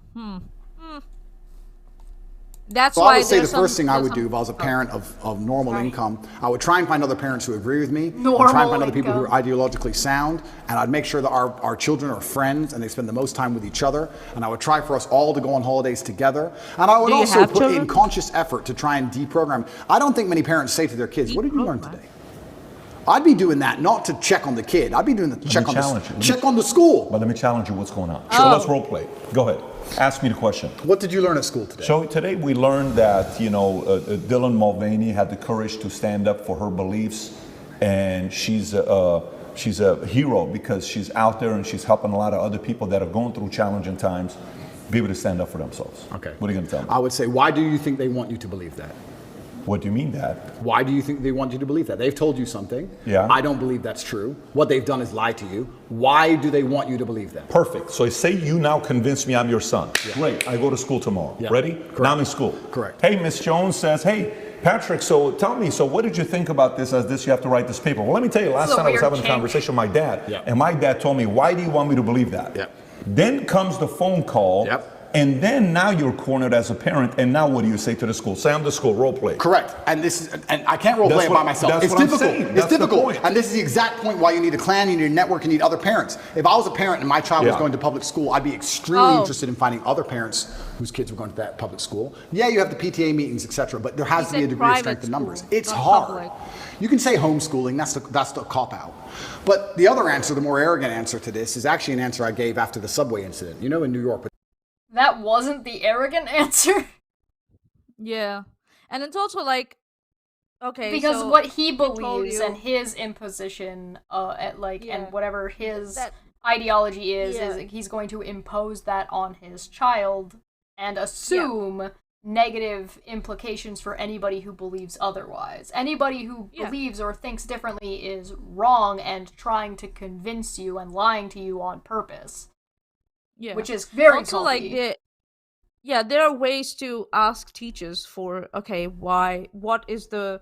That's so why I would say the first thing I would do if I was a parent of normal income, I would try and find other parents who agree with me. Normal Try and find other people who income. are ideologically sound, and I'd make sure that our children are friends and they spend the most time with each other. And I would try for us all to go on holidays together. And I would Do you also have put in children? conscious effort to try and deprogram. I don't think many parents say to their kids, "What did you learn today?" I'd be doing that not to check on the kid. I'd be doing that to check on the school. But let me challenge you. What's going on? So let's role play. Go ahead. Ask me the question. What did you learn at school today? So today we learned that Dylan Mulvaney had the courage to stand up for her beliefs, and she's a hero because she's out there and she's helping a lot of other people that are going through challenging times be able to stand up for themselves. Okay. What are you going to tell me? I would say, why do you think they want you to believe that? What do you mean that? Why do you think they want you to believe that? They've told you something. Yeah. I don't believe that's true. What they've done is lie to you. Why do they want you to believe that? Perfect. So say you now convince me I'm your son. Yeah. Great. I go to school tomorrow. Yeah. Ready? Correct. Now I'm in school. Correct. Hey, Miss Jones says, hey, Patrick, so tell me, so what did you think about this as this, you have to write this paper? Well, let me tell you, last This is a time I was weird having a kink. conversation with my dad, Yeah. and my dad told me, why do you want me to believe that? Yeah. Then comes the phone call. Yep. And then now you're cornered as a parent, and now what do you say to the school? Say I'm the school, role play. Correct. And I can't role That's play it what- by myself. that's It's what I'm difficult. saying. It's That's the difficult. point. And this is the exact point why you need a clan, you need a network, you need other parents. If I was a parent and my child was Yeah. going to public school, I'd be extremely Oh. interested in finding other parents whose kids were going to that public school. Yeah, you have the PTA meetings, etc., but there has to be a said degree of private strength in numbers. school, It's not hard. public. You can say homeschooling, that's the cop out. But the other answer, the more arrogant answer to this, is actually an answer I gave after the subway incident. You know, in New York. That wasn't the arrogant answer. Yeah. And it's also like, okay, Because so what he told believes you- and his imposition, Yeah. and whatever his That- ideology is Yeah. he's going to impose that on his child and assume negative implications for anybody who believes otherwise. Anybody who Yeah. believes or thinks differently is wrong and trying to convince you and lying to you on purpose, Yeah. which is very also healthy. there are ways to ask teachers for, okay, why, what is the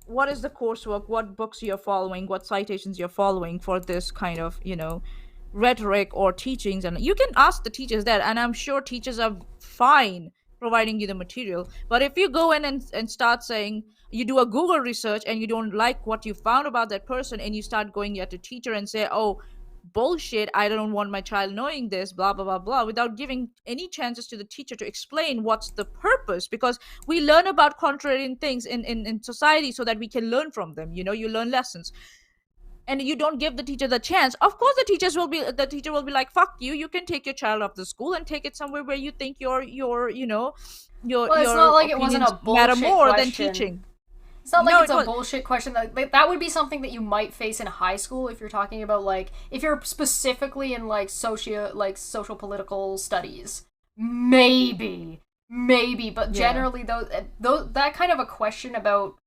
coursework, what books you're following, what citations you're following for this kind of, rhetoric or teachings. And you can ask the teachers that, and I'm sure teachers are fine providing you the material. But if you go in and start saying, you do a Google research and you don't like what you found about that person, and you start going at a teacher and say, oh, bullshit, I don't want my child knowing this, blah blah blah blah, without giving any chances to the teacher to explain what's the purpose. Because we learn about contrarian things in society so that we can learn from them. You learn lessons, and you don't give the teacher the chance. Of course the teacher will be like, fuck you, you can take your child off the school and take it somewhere where you think your Well, it's not like it wasn't a opinions matter bullshit more question. than teaching. It's not like No, it's it a was- bullshit question. That would be something that you might face in high school if you're talking about, like, if you're specifically in, like, social political studies. Maybe. But generally, though, that kind of a question about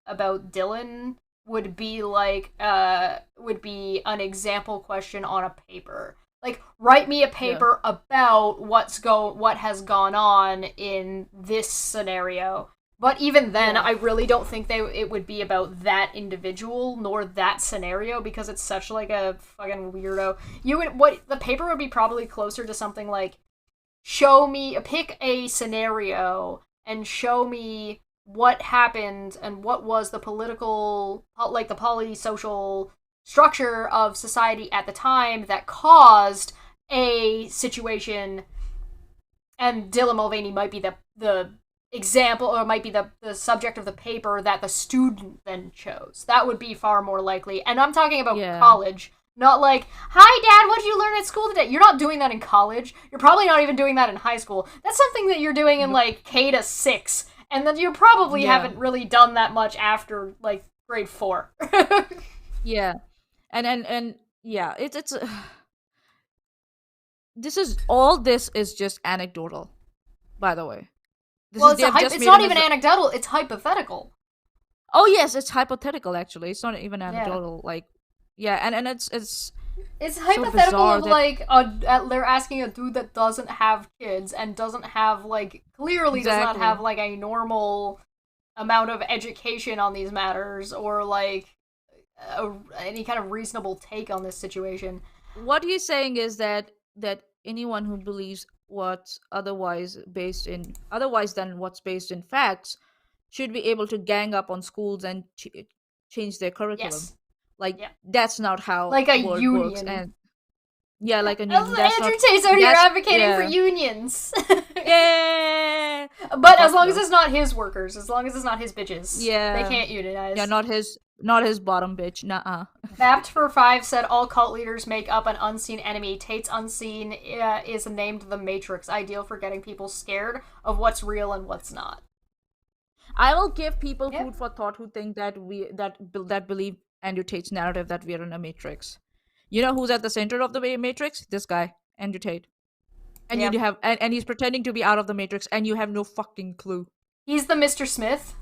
Dylan would be like, would be an example question on a paper. Like, write me a paper about what has gone on in this scenario. But even then, I really don't think it would be about that individual nor that scenario, because it's such like a fucking weirdo. The paper would be probably closer to something like, pick a scenario and show me what happened and what was the political, like the polysocial structure of society at the time that caused a situation. And Dylan Mulvaney might be the example, or it might be the subject of the paper that the student then chose. That would be far more likely. And I'm talking about college, not like, hi dad, what did you learn at school today? You're not doing that in college. You're probably not even doing that in high school. That's something that you're doing in like K to 6. And then you probably haven't really done that much after like grade 4. Yeah. And yeah, it's this is just anecdotal, by the way. It's not even anecdotal, it's hypothetical. Oh yes, it's hypothetical actually. It's not even anecdotal. Like, yeah, and it's hypothetical of like they're asking a dude that doesn't have kids and doesn't have like clearly does not have like a normal amount of education on these matters or like any kind of reasonable take on this situation. What he's saying is that anyone who believes what's otherwise than what's based in facts should be able to gang up on schools and change their curriculum. Yes. Like that's not how like a union works. And like a union. Andrew Tate's out here advocating for unions. Yeah. But as long as it's not his workers, as long as it's not his bitches, they can't unionize. Yeah, not his bottom bitch. Nuh-uh. Bapt for 5 said all cult leaders make up an unseen enemy. Tate's unseen is named the Matrix, ideal for getting people scared of what's real and what's not. I will give people food for thought who think that that believe Andrew Tate's narrative that we are in a matrix. You know who's at the center of the matrix? This guy, Andrew Tate. And you have and he's pretending to be out of the matrix and you have no fucking clue. He's the Mr. Smith.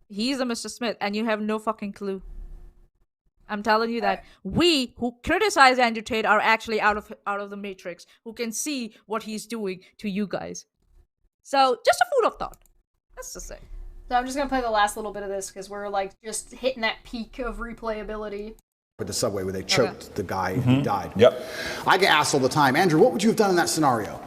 He's the Mr. Smith and you have no fucking clue. I'm telling you that we who criticize Andrew Tate are actually out of the matrix, who can see what he's doing to you guys. So just a food of thought. That's to say. So I'm just gonna play the last little bit of this because we're like just hitting that peak of replayability. With the subway where they choked the guy and he died. Yep. I get asked all the time, Andrew, what would you have done in that scenario?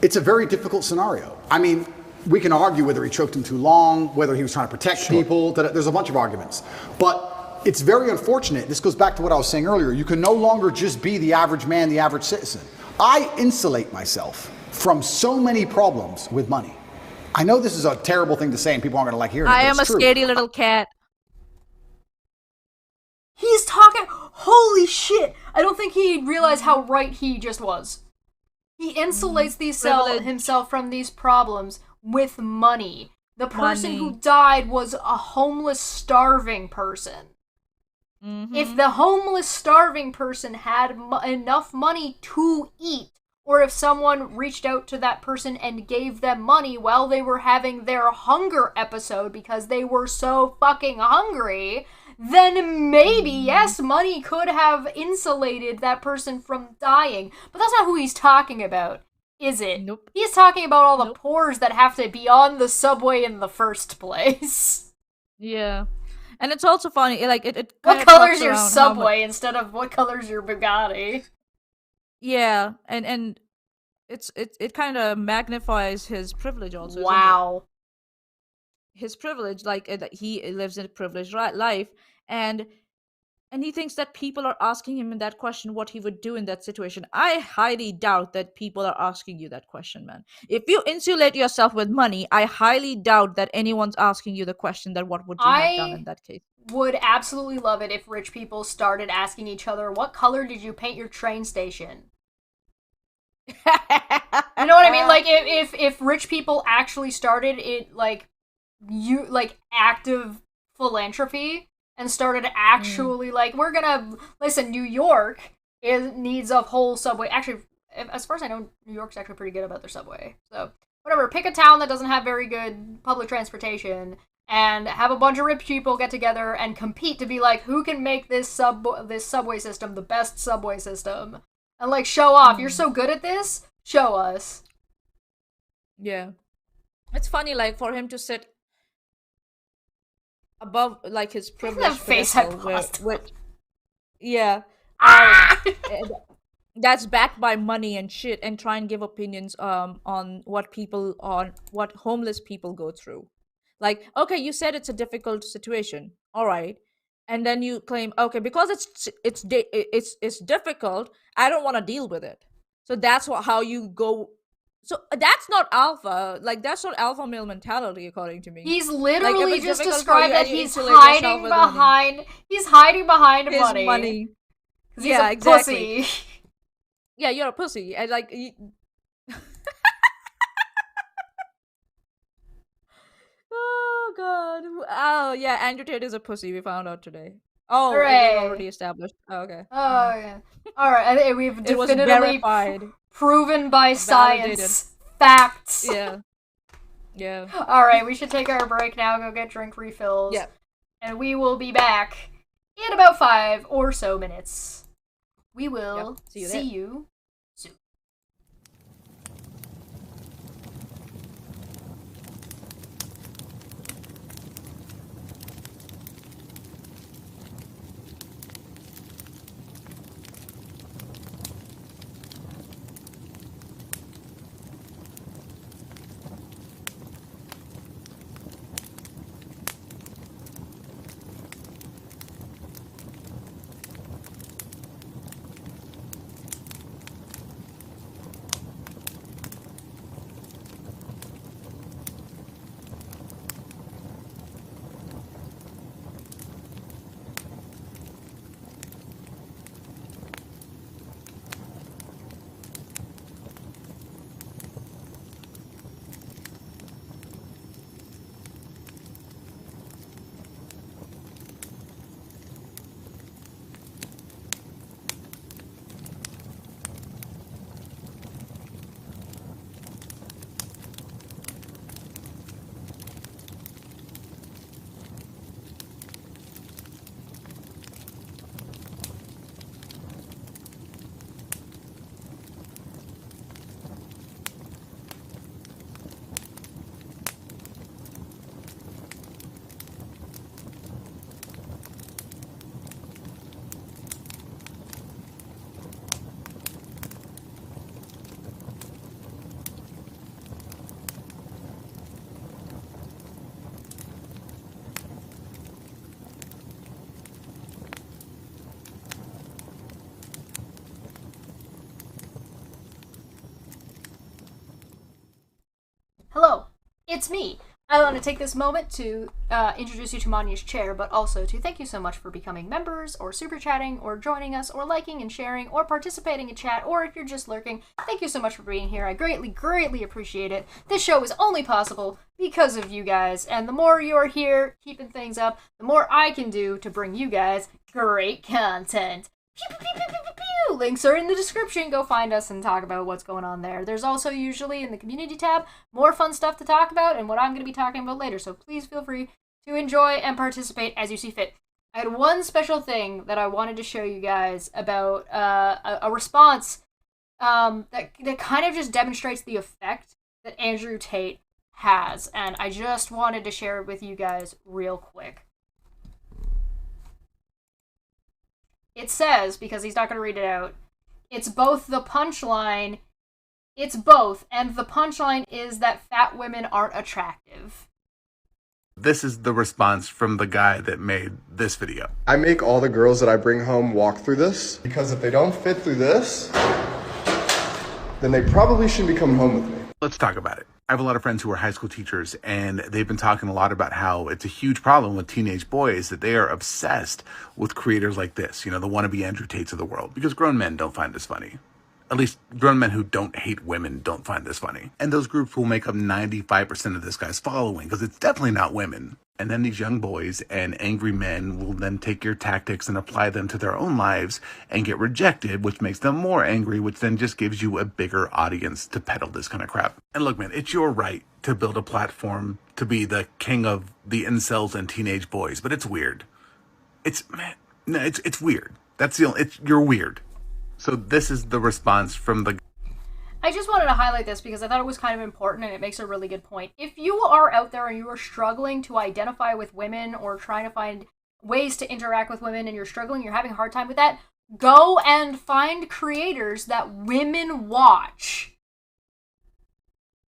It's a very difficult scenario. I mean, we can argue whether he choked him too long, whether he was trying to protect people. There's a bunch of arguments. But it's very unfortunate. This goes back to what I was saying earlier. You can no longer just be the average man, the average citizen. I insulate myself from so many problems with money. I know this is a terrible thing to say and people aren't going to like hearing it. I am a scaredy little cat. He's talking. Holy shit! I don't think he realized how right he just was. He insulates himself from these problems with money. The person who died was a homeless, starving person. Mm-hmm. If the homeless, starving person had enough money to eat, or if someone reached out to that person and gave them money while they were having their hunger episode because they were so fucking hungry, then maybe, yes, money could have insulated that person from dying. But that's not who he's talking about, is it? Nope. He's talking about all the poors that have to be on the subway in the first place. Yeah. And it's also funny, like, it what color's your subway instead of what color's your Bugatti? Yeah, and it kind of magnifies his privilege also. Wow. His privilege, like that he lives in a privileged life, and he thinks that people are asking him in that question what he would do in that situation. I highly doubt that people are asking you that question, man. If you insulate yourself with money, I highly doubt that anyone's asking you the question that what would you have done in that case. Would absolutely love it if rich people started asking each other, what color did you paint your train station? You know what I mean? Like if rich people actually started it like active philanthropy and started actually like, we're gonna listen, New York needs a whole subway. Actually, as far as I know, New York's actually pretty good about their subway. So whatever, pick a town that doesn't have very good public transportation and have a bunch of rich people get together and compete to be like, who can make this subway system the best subway system, and like show off. You're so good at this, show us. Yeah, it's funny, like, for him to sit above like his privilege face that's backed by money and shit, and try and give opinions on what homeless people go through. Like, okay, you said it's a difficult situation, all right, and then you claim, okay, because it's difficult, I don't want to deal with it. So that's how you go So that's not alpha. Like, that's not alpha male mentality, according to me. He's Like, if literally it's just difficult for you described and that you he's insulate yourself hiding with money. behind. He's hiding behind His money. money. 'Cause Yeah, he's a exactly. pussy. Yeah, you're a pussy. And like, oh god. Oh yeah, Andrew Tate is a pussy. We found out today. Oh, it Hooray. was already established. Oh, okay. Oh, yeah. Alright, I think we've It was definitively verified. proven by Validated. science. Facts. Yeah. Yeah. Alright, we should take our break now, go get drink refills. Yeah. And we will be back in about 5 or so minutes. We will Yep. See you see then. you soon. Hello, it's me. I want to take this moment to introduce you to Manya's chair, but also to thank you so much for becoming members, or super chatting, or joining us, or liking and sharing, or participating in chat, or if you're just lurking, thank you so much for being here. I greatly, greatly appreciate it. This show is only possible because of you guys, and the more you're here keeping things up, the more I can do to bring you guys great content. Pew, pew, pew, pew, pew, pew, pew. Links are in the description. Go find us and talk about what's going on there. There's also usually in the community tab more fun stuff to talk about and what I'm going to be talking about later. So please feel free to enjoy and participate as you see fit. I had one special thing that I wanted to show you guys about a response that kind of just demonstrates the effect that Andrew Tate has. And I just wanted to share it with you guys real quick. It says, because he's not going to read it out, it's both the punchline, it's both, and the punchline is that fat women aren't attractive. This is the response from the guy that made this video. I make all the girls that I bring home walk through this, because if they don't fit through this, then they probably shouldn't be coming home with me. Let's talk about it. I have a lot of friends who are high school teachers, and they've been talking a lot about how it's a huge problem with teenage boys that they are obsessed with creators like this, you know, the wannabe Andrew Tates of the world, because grown men don't find this funny. At least grown men who don't hate women don't find this funny. And those groups will make up 95% of this guy's following, because it's definitely not women. And then these young boys and angry men will then take your tactics and apply them to their own lives and get rejected, which makes them more angry, which then just gives you a bigger audience to peddle this kind of crap. And look, man, it's your right to build a platform to be the king of the incels and teenage boys, but it's weird. It's weird. That's the only, you're weird. So this is the response from the... I just wanted to highlight this because I thought it was kind of important and it makes a really good point. If you are out there and you are struggling to identify with women or trying to find ways to interact with women and you're struggling, you're having a hard time with that, go and find creators that women watch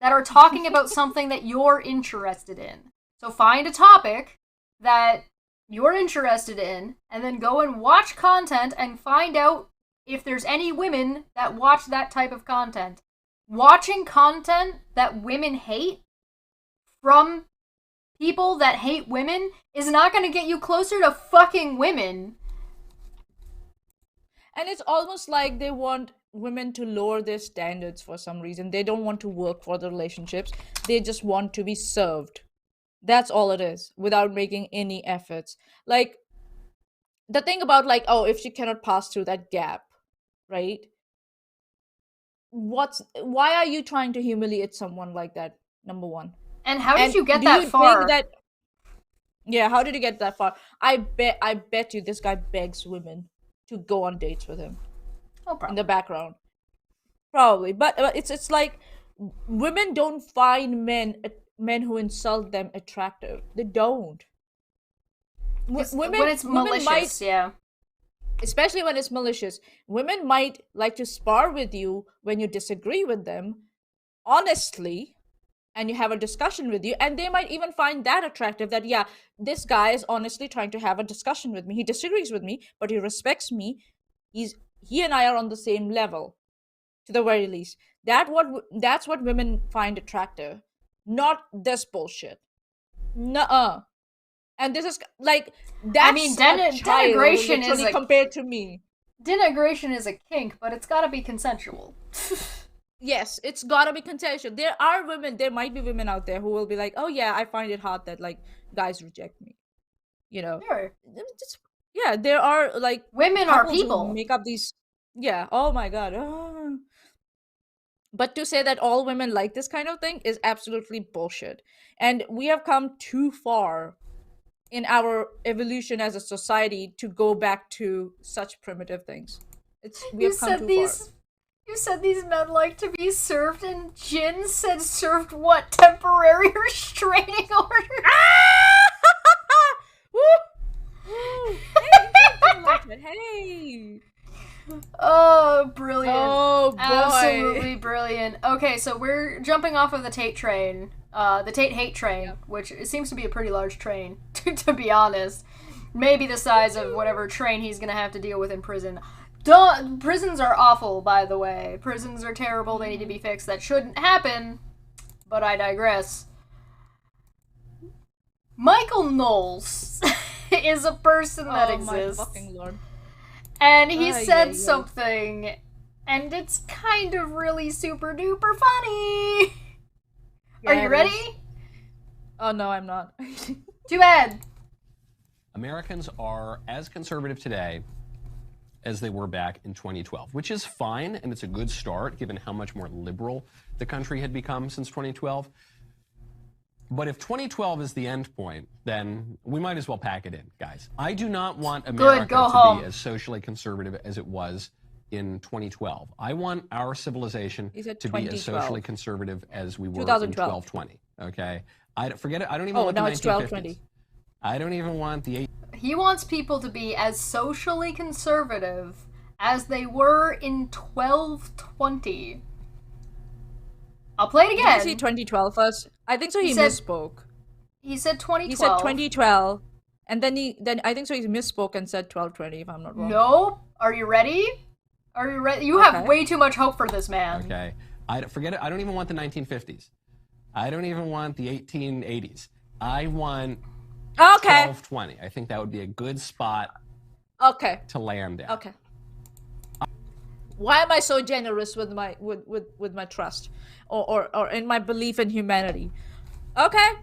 that are talking about something that you're interested in. So find a topic that you're interested in and then go and watch content and find out if there's any women that watch that type of content. watching content that women hate from people that hate women is not going to get you closer to fucking women. And it's almost like they want women to lower their standards for some reason. They don't want to work for the relationships. They just want to be served. That's all it is, without making any efforts. Like, the thing about, like, oh, if she cannot pass through that gap, right? Why are you trying to humiliate someone like that? Number one. And how did you get that far? Yeah, how did you get that far? I bet you this guy begs women to go on dates with him. In the background. Probably. But it's like women don't find men who insult them attractive. They don't. When it's malicious, yeah. Especially when it's malicious. Women might like to spar with you when you disagree with them, honestly, and you have a discussion with you, and they might even find that attractive, that, yeah, this guy is honestly trying to have a discussion with me. He disagrees with me, but he respects me. He and I are on the same level, to the very least. That's what women find attractive, not this bullshit. Nuh-uh. And this is like, that's, I mean, denigration is compared to me. Denigration is a kink, but it's gotta be consensual. Yes, it's gotta be consensual. There might be women out there who will be like, oh yeah, I find it hard that, like, guys reject me. You know? Sure. Yeah, there are, like, women are people. Make up these, yeah, oh my god. Oh. But to say that all women like this kind of thing is absolutely bullshit. And we have come too far in our evolution as a society to go back to such primitive things. We have come too far. You said these men like to be served, and Jin said served what? Temporary restraining order? Hey! Oh, brilliant. Oh, boy. Absolutely brilliant. Okay, so we're jumping off of the Tate train. The Tate hate train, which it seems to be a pretty large train, to be honest. Maybe the size of whatever train he's gonna have to deal with in prison. Prisons are awful, by the way. Prisons are terrible, they need to be fixed. That shouldn't happen, but I digress. Michael Knowles is a person that exists. My fucking lord. And he said something, and it's kind of really super duper funny. Yeah, are you ready? Oh no, I'm not. Too bad. Americans are as conservative today as they were back in 2012, which is fine, and it's a good start given how much more liberal the country had become since 2012. But if 2012 is the end point, then we might as well pack it in, guys. I do not want America to be as socially conservative as it was in 2012. I want our civilization to be as socially conservative as we were in 1220. Okay? Forget it. I don't even want the 1950s. I don't even want the... He wants people to be as socially conservative as they were in 1220. I'll play it again. Did you see 2012 first? I think so. He misspoke. He said 2012. He said 2012, and then I think so. He misspoke and said 1220. If I'm not wrong. Nope. Are you ready? Are you ready? You have way too much hope for this man. Okay. Forget it. I don't even want the 1950s. I don't even want the 1880s. I want 1220. I think that would be a good spot. To land at. Okay. Why am I so generous with my with my trust, or in my belief in humanity? Okay.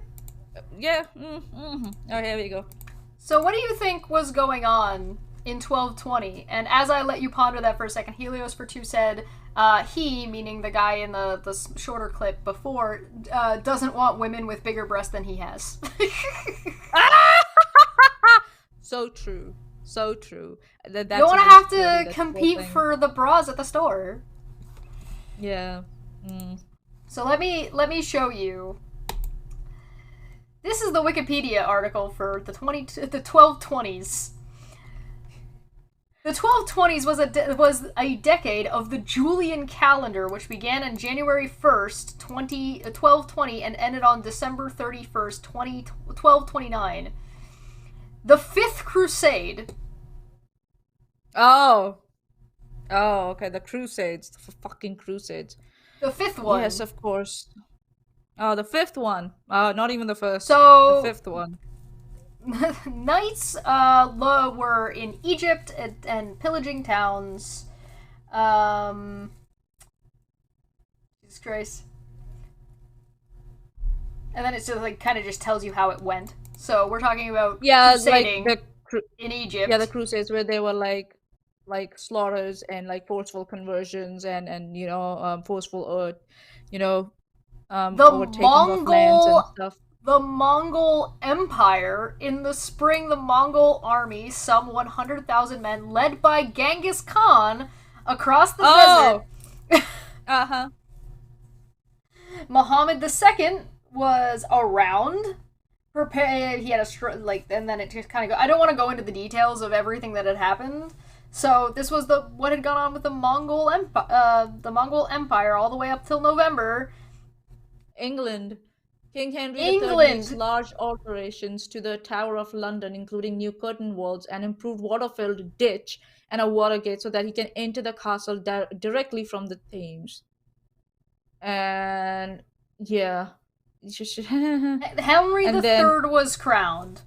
Yeah. Oh, here we go. So what do you think was going on in 1220? And as I let you ponder that for a second, Helios for 2 said, he, meaning the guy in the shorter clip before, doesn't want women with bigger breasts than he has. So true. So true. You don't want to have to compete for the bras at the store. Yeah. So let me show you. This is the Wikipedia article for the 1220s. The 1220s was a decade of the Julian calendar, which began on January 1st, 1220, and ended on December 31st, 1229. The Fifth Crusade. Oh, okay. The Crusades. The fucking Crusades. The fifth one. Yes, of course. Oh, the fifth one. Not even the first. So the fifth one. Knights were in Egypt and pillaging towns. Jesus Christ. And then it's just like kind of just tells you how it went. So we're talking about crusading like in Egypt. Yeah, the Crusades where they were like slaughters and like forceful conversions and forceful the overtaking of lands and stuff. The Mongol Empire. In the spring, the Mongol army, some 100,000 men, led by Genghis Khan, across the desert. Uh-huh. Muhammad II was around. He had and then it just kind of I don't want to go into the details of everything that had happened. So this was what had gone on with the Mongol Empire all the way up till November. England. King Henry III makes large alterations to the Tower of London, including new curtain walls, an improved water-filled ditch, and a water gate so that he can enter the castle directly from the Thames. And yeah. Henry III was crowned.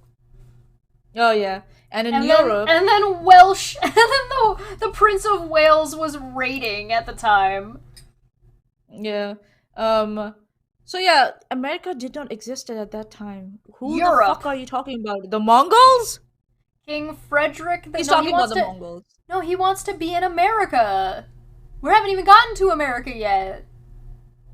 Oh yeah. And in Europe... and then Welsh... And then the Prince of Wales was reigning at the time. Yeah. So yeah, America did not exist at that time. Who Europe. the fuck are you talking about? The Mongols? King Frederick... He's talking about the Mongols. No, he wants to be in America. We haven't even gotten to America yet.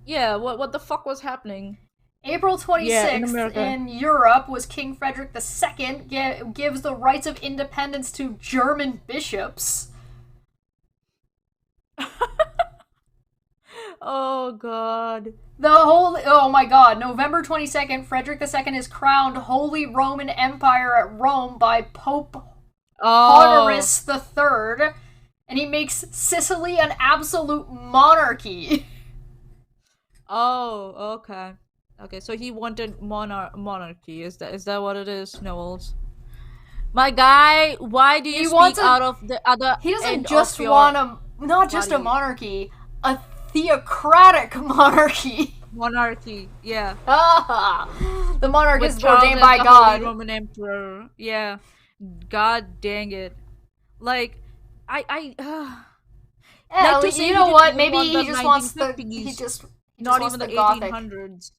Yeah, what the fuck was happening? April 26th in Europe was King Frederick II gives the rights of independence to German bishops. Oh god. Oh my god, November 22nd, Frederick II is crowned Holy Roman Empire at Rome by Pope Honorius III, and he makes Sicily an absolute monarchy. Oh, okay. Okay, so he wanted monarchy. Is that what it is, Knowles? My guy, why do you speak out of the other? He doesn't just want not just a monarchy, a theocratic monarchy. Monarchy, yeah. The monarch With is ordained by God. Holy Roman Emperor, yeah. God dang it! Like, Yeah, like you know what? Maybe he just wants the not even the 1800s.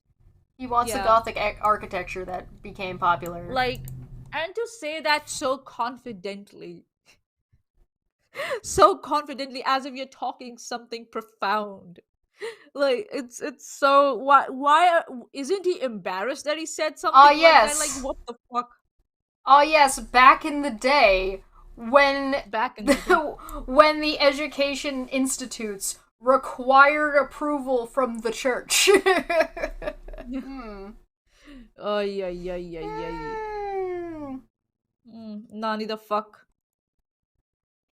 He wants the Gothic architecture that became popular. Like, and to say that so confidently. So confidently, as if you're talking something profound. Like, it's so... Why isn't he embarrassed that he said something like that? Like, what the fuck? Oh, yes, back in the day, when the education institutes required approval from the church. Oh, yeah. Nani the fuck.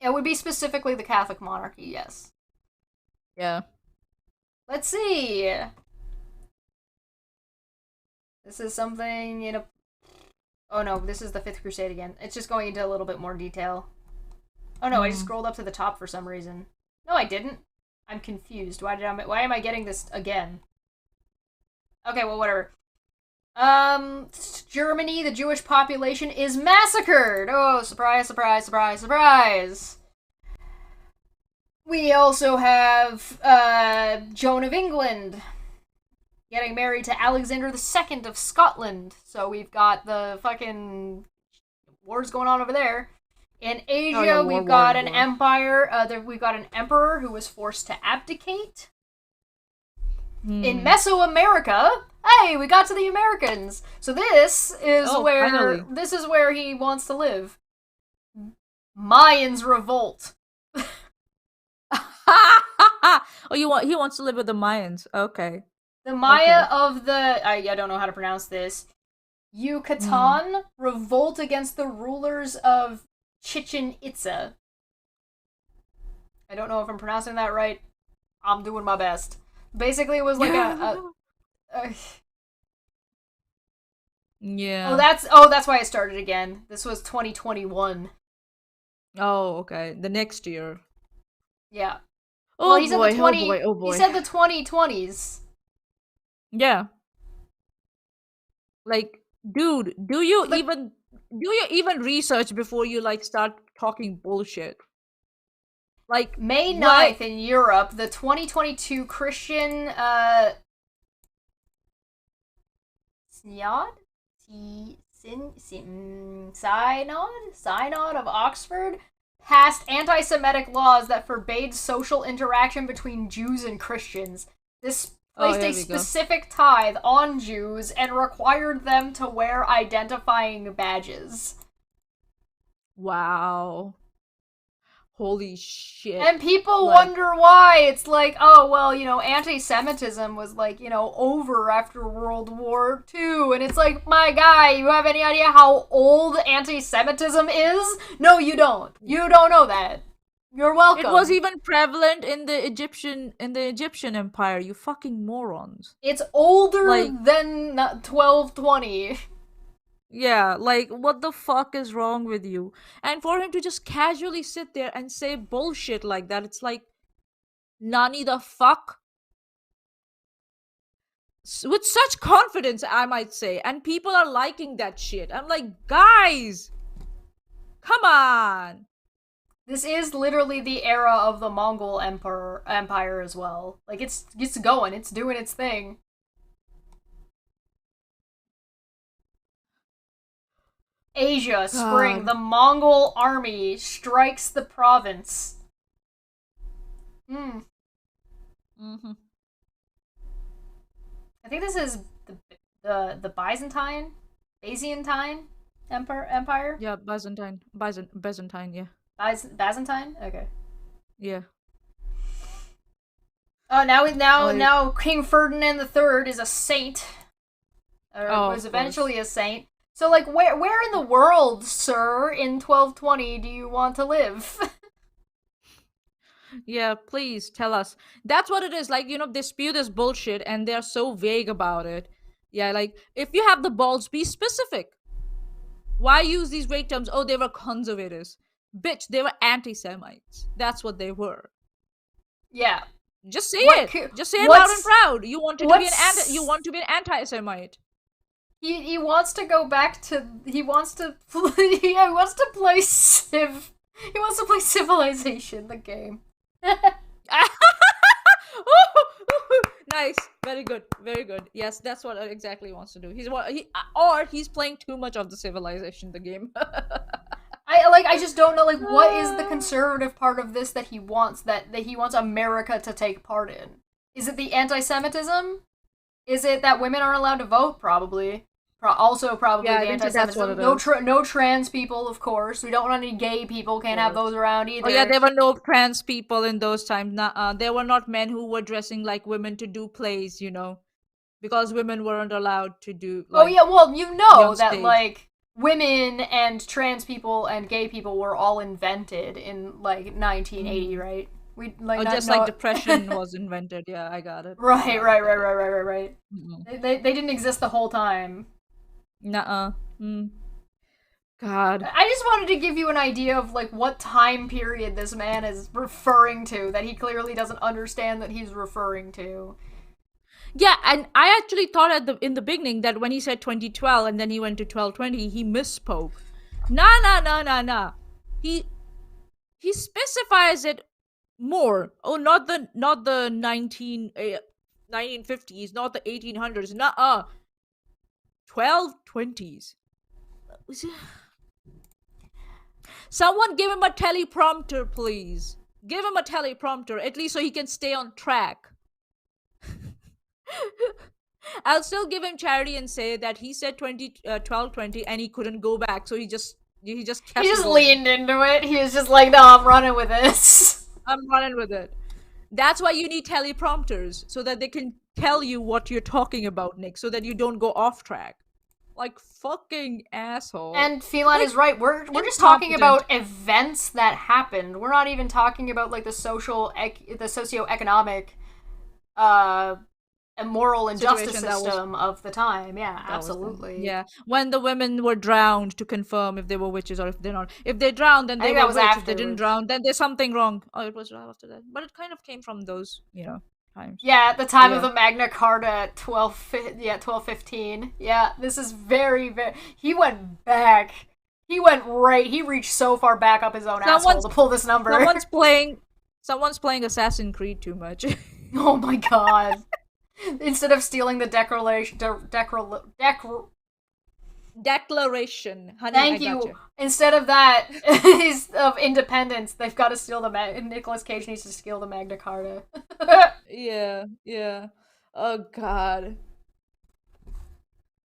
It would be specifically the Catholic monarchy, yes. Yeah. Let's see. This is something in a... Oh no, this is the Fifth Crusade again. It's just going into a little bit more detail. Oh no, I just scrolled up to the top for some reason. No, I didn't. I'm confused. Why am I getting this again? Okay, well, whatever. Germany, the Jewish population is massacred! Oh, surprise, surprise, surprise, surprise! We also have, Joan of England getting married to Alexander II of Scotland. So we've got the fucking wars going on over there. In Asia, we've got an empire, we've got an emperor who was forced to abdicate. In Mesoamerica, hey, we got to the Americans. So this is where he wants to live. Mayans revolt. Oh, he wants to live with the Mayans. Okay. The Maya of the I don't know how to pronounce this. Yucatan revolt against the rulers of Chichen Itza. I don't know if I'm pronouncing that right. I'm doing my best. Basically, it was like yeah. Oh, that's why I started again. This was 2021. Oh, okay. The next year. Yeah. Well, Oh he said boy, the oh 20. boy, oh He boy. said the 2020s. Yeah. Like, dude, do you even research before you like start talking bullshit? Like May what? 9th in Europe, the 2022 Christian Synod of Oxford passed anti-Semitic laws that forbade social interaction between Jews and Christians. This placed a specific tithe on Jews and required them to wear identifying badges. Wow. Holy shit. And people wonder why. It's like, oh, well, you know, anti-Semitism was like, you know, over after World War II. And it's like, my guy, you have any idea how old anti-Semitism is? No, you don't. You don't know that. You're welcome. It was even prevalent in the Egyptian Empire, you fucking morons. It's older than 1220. Yeah, like, what the fuck is wrong with you? And for him to just casually sit there and say bullshit like that, it's like, Nani the fuck? With such confidence, I might say. And people are liking that shit. I'm like, guys! Come on! This is literally the era of the Mongol Empire as well. Like, it's going, it's doing its thing. Asia, spring. The Mongol army strikes the province. I think this is the Byzantine Empire. Yeah, Byzantine, yeah. Byzantine? Okay. Yeah. Oh, now King Ferdinand III is a saint. Or was eventually a saint. So, like, where in the world, sir, in 1220 do you want to live? Yeah, please tell us. That's what it is. Like, you know, they spew this bullshit and they're so vague about it. Yeah, like, if you have the balls, be specific. Why use these vague terms? Oh, they were conservatives. Bitch, they were anti-Semites. That's what they were. Yeah. Just say it. Just say it loud and proud. You want to be an anti-Semite. He wants to go back to he wants to play Civilization, the game. Nice, very good. Yes, that's what exactly he wants to do. He's playing too much of the Civilization, the game. I just don't know, like, what is the conservative part of this that he wants that he wants America to take part in? Is it the anti-Semitism? Is it that women aren't allowed to vote? Probably. Also probably the anti-Semitism. No trans people, of course. We don't want any gay people. Can't have those around either. Oh yeah, there were no trans people in those times. There were not men who were dressing like women to do plays, you know, because women weren't allowed to do. Like, oh yeah, well, you know that like women and trans people and gay people were all invented in like 1980, right? We like like depression was invented. Yeah, I got it. Right. Mm-hmm. They didn't exist the whole time. God. I just wanted to give you an idea of like what time period this man is referring to that he clearly doesn't understand that he's referring to. Yeah, and I actually thought in the beginning that when he said 2012 and then he went to 1220, he misspoke. Nah. He specifies it more. Oh, not the 1950s, not the 1800s. Nuh-uh. 1220s. Someone give him a teleprompter, please. Give him a teleprompter, at least so he can stay on track. I'll still give him charity and say that he said 1220 and he couldn't go back, so he just kept leaned into it. He was just like, no, I'm running with this. I'm running with it. That's why you need teleprompters, so that they can tell you what you're talking about, Nick, so that you don't go off track. Like, fucking asshole. And Feline is right. We're just talking about events that happened. We're not even talking about like the socioeconomic moral injustice situation that was system of the time. Yeah, that was absolutely. yeah, when the women were drowned to confirm if they were witches or if they're not. If they drowned, then I they think were that was witches. If they didn't afterwards. drown, then there's something wrong. Oh, it was right after that, but it kind of came from those, times. Yeah, at the time of Yeah. the Magna Carta, 1215. Yeah, this is very, very. He went back. He reached so far back up his own asshole to pull this number. Someone's playing Assassin's Creed too much. Oh my god. Instead of stealing the Declaration. Honey, Thank I you. gotcha. Instead of that, of independence, they've got to steal Nicolas Cage needs to steal the Magna Carta. Yeah. Oh god.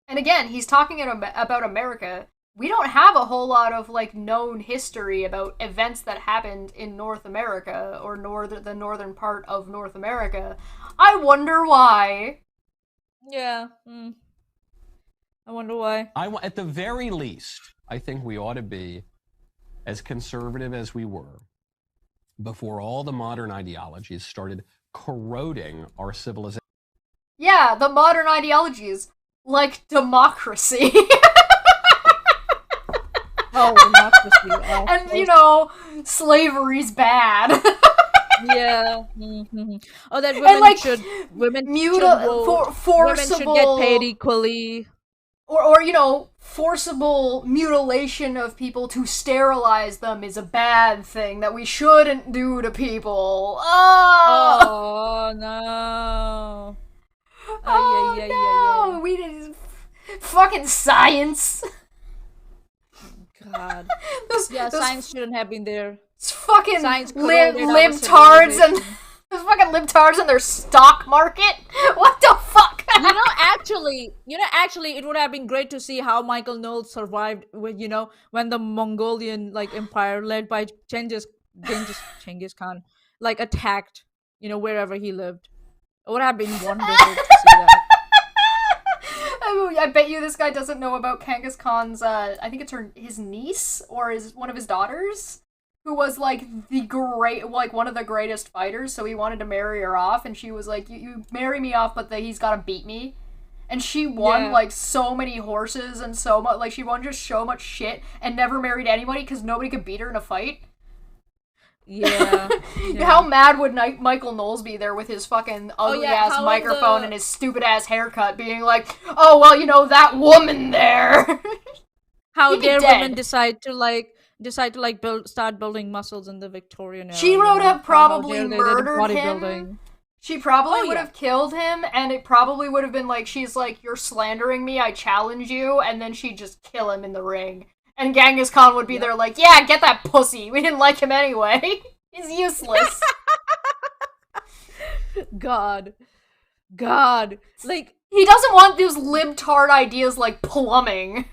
And again, he's talking about America. We don't have a whole lot of known history about events that happened in North America or the northern part of North America. I wonder why. Yeah. I wonder why. At the very least, I think we ought to be as conservative as we were before all the modern ideologies started corroding our civilization. Yeah, the modern ideologies, like democracy. Oh, democracy. Oh, and, slavery's bad. Yeah. Mm-hmm. Oh, that women should vote. Forcible, women should get paid equally. Or forcible mutilation of people to sterilize them is a bad thing that we shouldn't do to people. Oh no. No. We did fucking science. God. Science shouldn't have been there. It's fucking Science libtards and those fucking libtards and their stock market. What the fuck? Actually, it would have been great to see how Michael Knowles survived when the Mongolian empire led by Genghis Khan attacked wherever he lived. It would have been wonderful to see that. I bet you this guy doesn't know about Genghis Khan's, I think it's his niece, or one of his daughters, who was, one of the greatest fighters, so he wanted to marry her off, and she was like, you marry me off, but he's gotta beat me. And she won, so many horses and so much, she won just so much shit, and never married anybody, because nobody could beat her in a fight. Yeah. How mad would Michael Knowles be there with his fucking ugly-ass microphone and his stupid-ass haircut being like, oh, well, that woman there. How dare women decide to start building muscles in the Victorian era. She would have probably murdered him. Bodybuilding. She probably would have killed him, and it probably would have been she's like, you're slandering me, I challenge you, and then she'd just kill him in the ring. And Genghis Khan would be there yeah, get that pussy. We didn't like him anyway. He's useless. God. He doesn't want those libtard ideas like plumbing.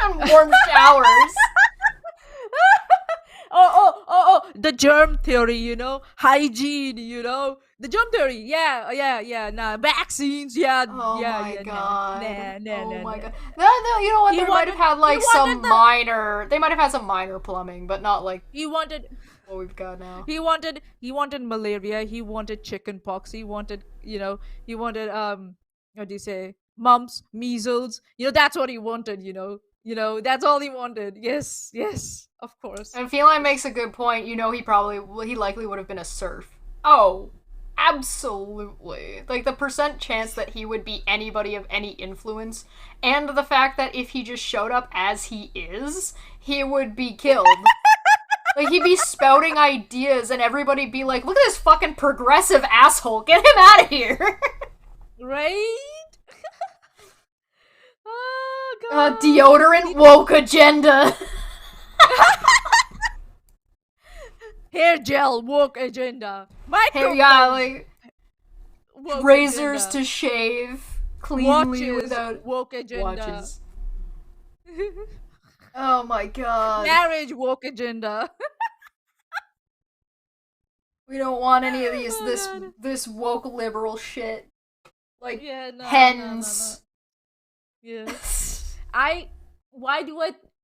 And warm showers. The germ theory, hygiene, the germ theory, nah, vaccines, Oh yeah, my god. Nah, my god. No, you know what? They might have had some minor plumbing, but not he wanted what we've got now. He wanted malaria, he wanted chicken pox, he wanted what do you say, mumps, measles. That's what he wanted, that's all he wanted. Yes, of course. And Feline makes a good point. He likely would have been a serf. Oh, absolutely. The percent chance that he would be anybody of any influence, and the fact that if he just showed up as he is, he would be killed. He'd be spouting ideas and everybody'd be like, look at this fucking progressive asshole, get him out of here. Right? Oh, God. Deodorant woke agenda. Hair gel woke agenda. Razors to shave cleanly watches, without woke agenda. Watches. Oh my god. Marriage woke agenda. We don't want any of this woke liberal shit. No. Hens. Yeah.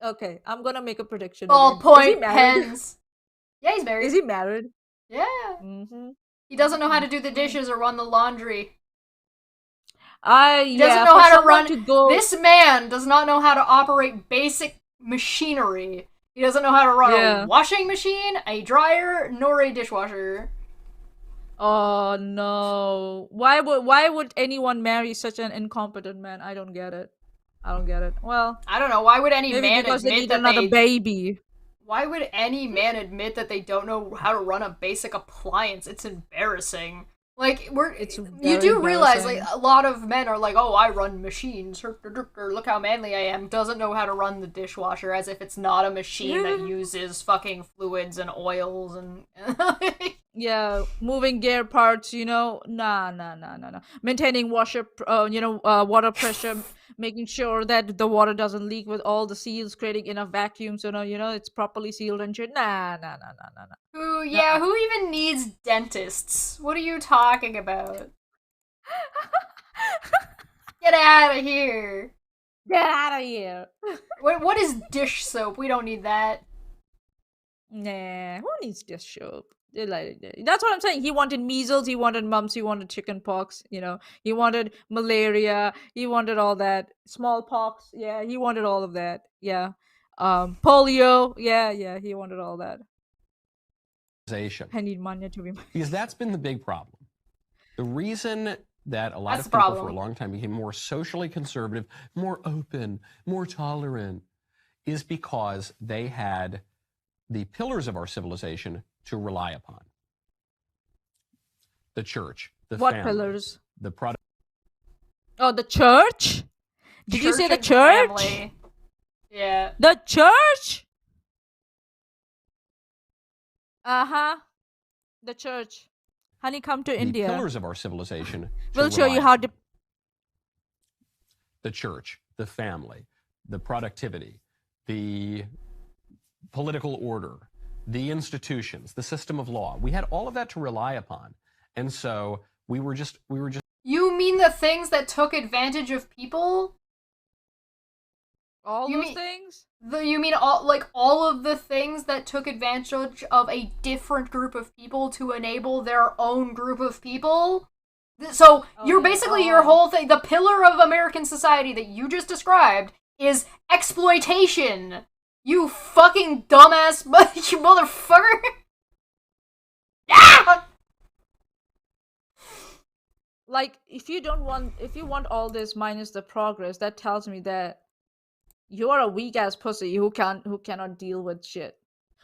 Okay, I'm gonna make a prediction. Ballpoint hens. Yeah, he's married. Is he married? Yeah. Mm-hmm. He doesn't know how to do the dishes or run the laundry. He doesn't know how to run. This man does not know how to operate basic machinery. He doesn't know how to run a washing machine, a dryer, nor a dishwasher. Oh no! Why would anyone marry such an incompetent man? I don't get it. Well, I don't know. Why would any maybe man because admit they need that another baby? Why would any man admit that they don't know how to run a basic appliance? It's embarrassing. Like, you do realize, like, a lot of men are like, oh, I run machines, look how manly I am, doesn't know how to run the dishwasher, as if it's not a machine that uses fucking fluids and oils and... Yeah, moving gear parts, nah. Maintaining water pressure, making sure that the water doesn't leak with all the seals, creating enough vacuum so it's properly sealed and shit. Nah. Who even needs dentists? What are you talking about? Get out of here. Get out of here. What is dish soap? We don't need that. Nah, who needs dish soap? That's what I'm saying. He wanted measles, he wanted mumps, he wanted chicken pox, he wanted malaria, he wanted all that. Smallpox, yeah, he wanted all of that. Yeah. Polio, yeah, he wanted all that. I need money to be because that's been the big problem. The reason that a lot of people for a long time became more socially conservative, more open, more tolerant, is because they had the pillars of our civilization to rely upon. The church, the what family, pillars? The product. Oh, the church? Did you say the church? Family. Yeah. The church? Uh-huh. The church. Honey, come to India. The pillars of our civilization. We'll show you how to... The church, the family, the productivity, the political order, the institutions, the system of law. We had all of that to rely upon. And so we were just... You mean the things that took advantage of people? All those things? You mean all of the things that took advantage of a different group of people to enable their own group of people? So your whole thing, the pillar of American society that you just described is exploitation. You fucking dumbass, you motherfucker. Ah! Like, if you want all this minus the progress, that tells me that you're a weak ass pussy who cannot deal with shit.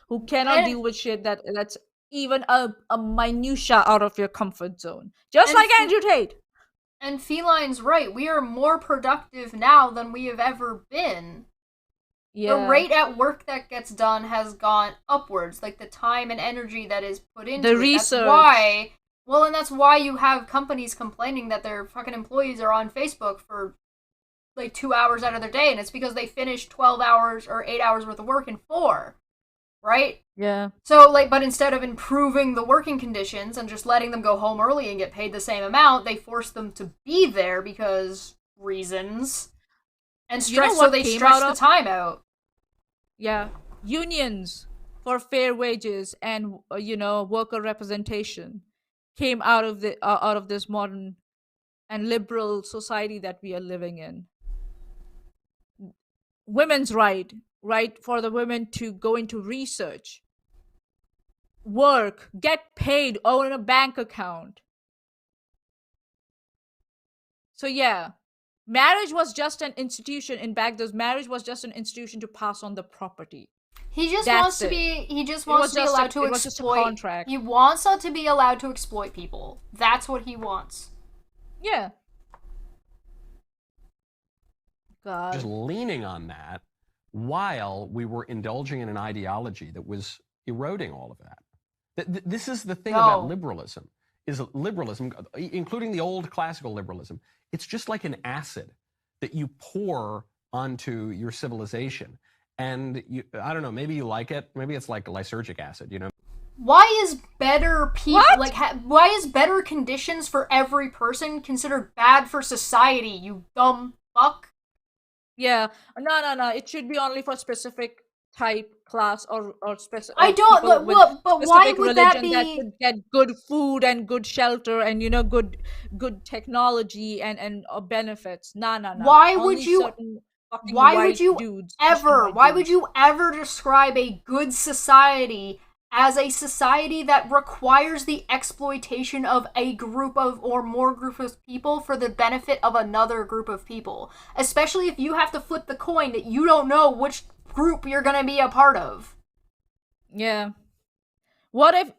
Who cannot deal with shit that's even a minutia out of your comfort zone. Just like Andrew Tate. And Feline's right. We are more productive now than we have ever been. Yeah. The rate at work that gets done has gone upwards. Like, the time and energy that is put into the research. That's why you have companies complaining that their fucking employees are on Facebook for like 2 hours out of their day, and it's because they finished 12 hours or 8 hours worth of work in 4, right? Yeah. So, but instead of improving the working conditions and just letting them go home early and get paid the same amount, they force them to be there because reasons. And stress, so they stretch the time out. Yeah. Unions for fair wages and, worker representation came out of this modern and liberal society that we are living in. Women's right for the women to go into research, work, get paid, own a bank account. So yeah, marriage was just an institution. In back those, marriage was just an institution to pass on the property. He just wants to be allowed to exploit. It was just a contract. He wants to be allowed to exploit people. That's what he wants. Yeah. God. Just leaning on that while we were indulging in an ideology that was eroding all of that. This is the thing about liberalism, including the old classical liberalism. It's just like an acid that you pour onto your civilization. And I don't know, maybe you like it. Maybe it's like lysergic acid, Why is better people why is better conditions for every person considered bad for society, you dumb fuck? Yeah. No. It should be only for specific type, class, or specific. I don't look, but why would that religion be? that could get good food and good shelter and good technology and benefits? Nah. Why Only would you? certain fucking Why white would you dudes, ever? white Why dudes. would you ever describe a good society as a society that requires the exploitation of a group of or more group of people for the benefit of another group of people? Especially if you have to flip the coin that you don't know which group you're gonna be a part of. Yeah. What if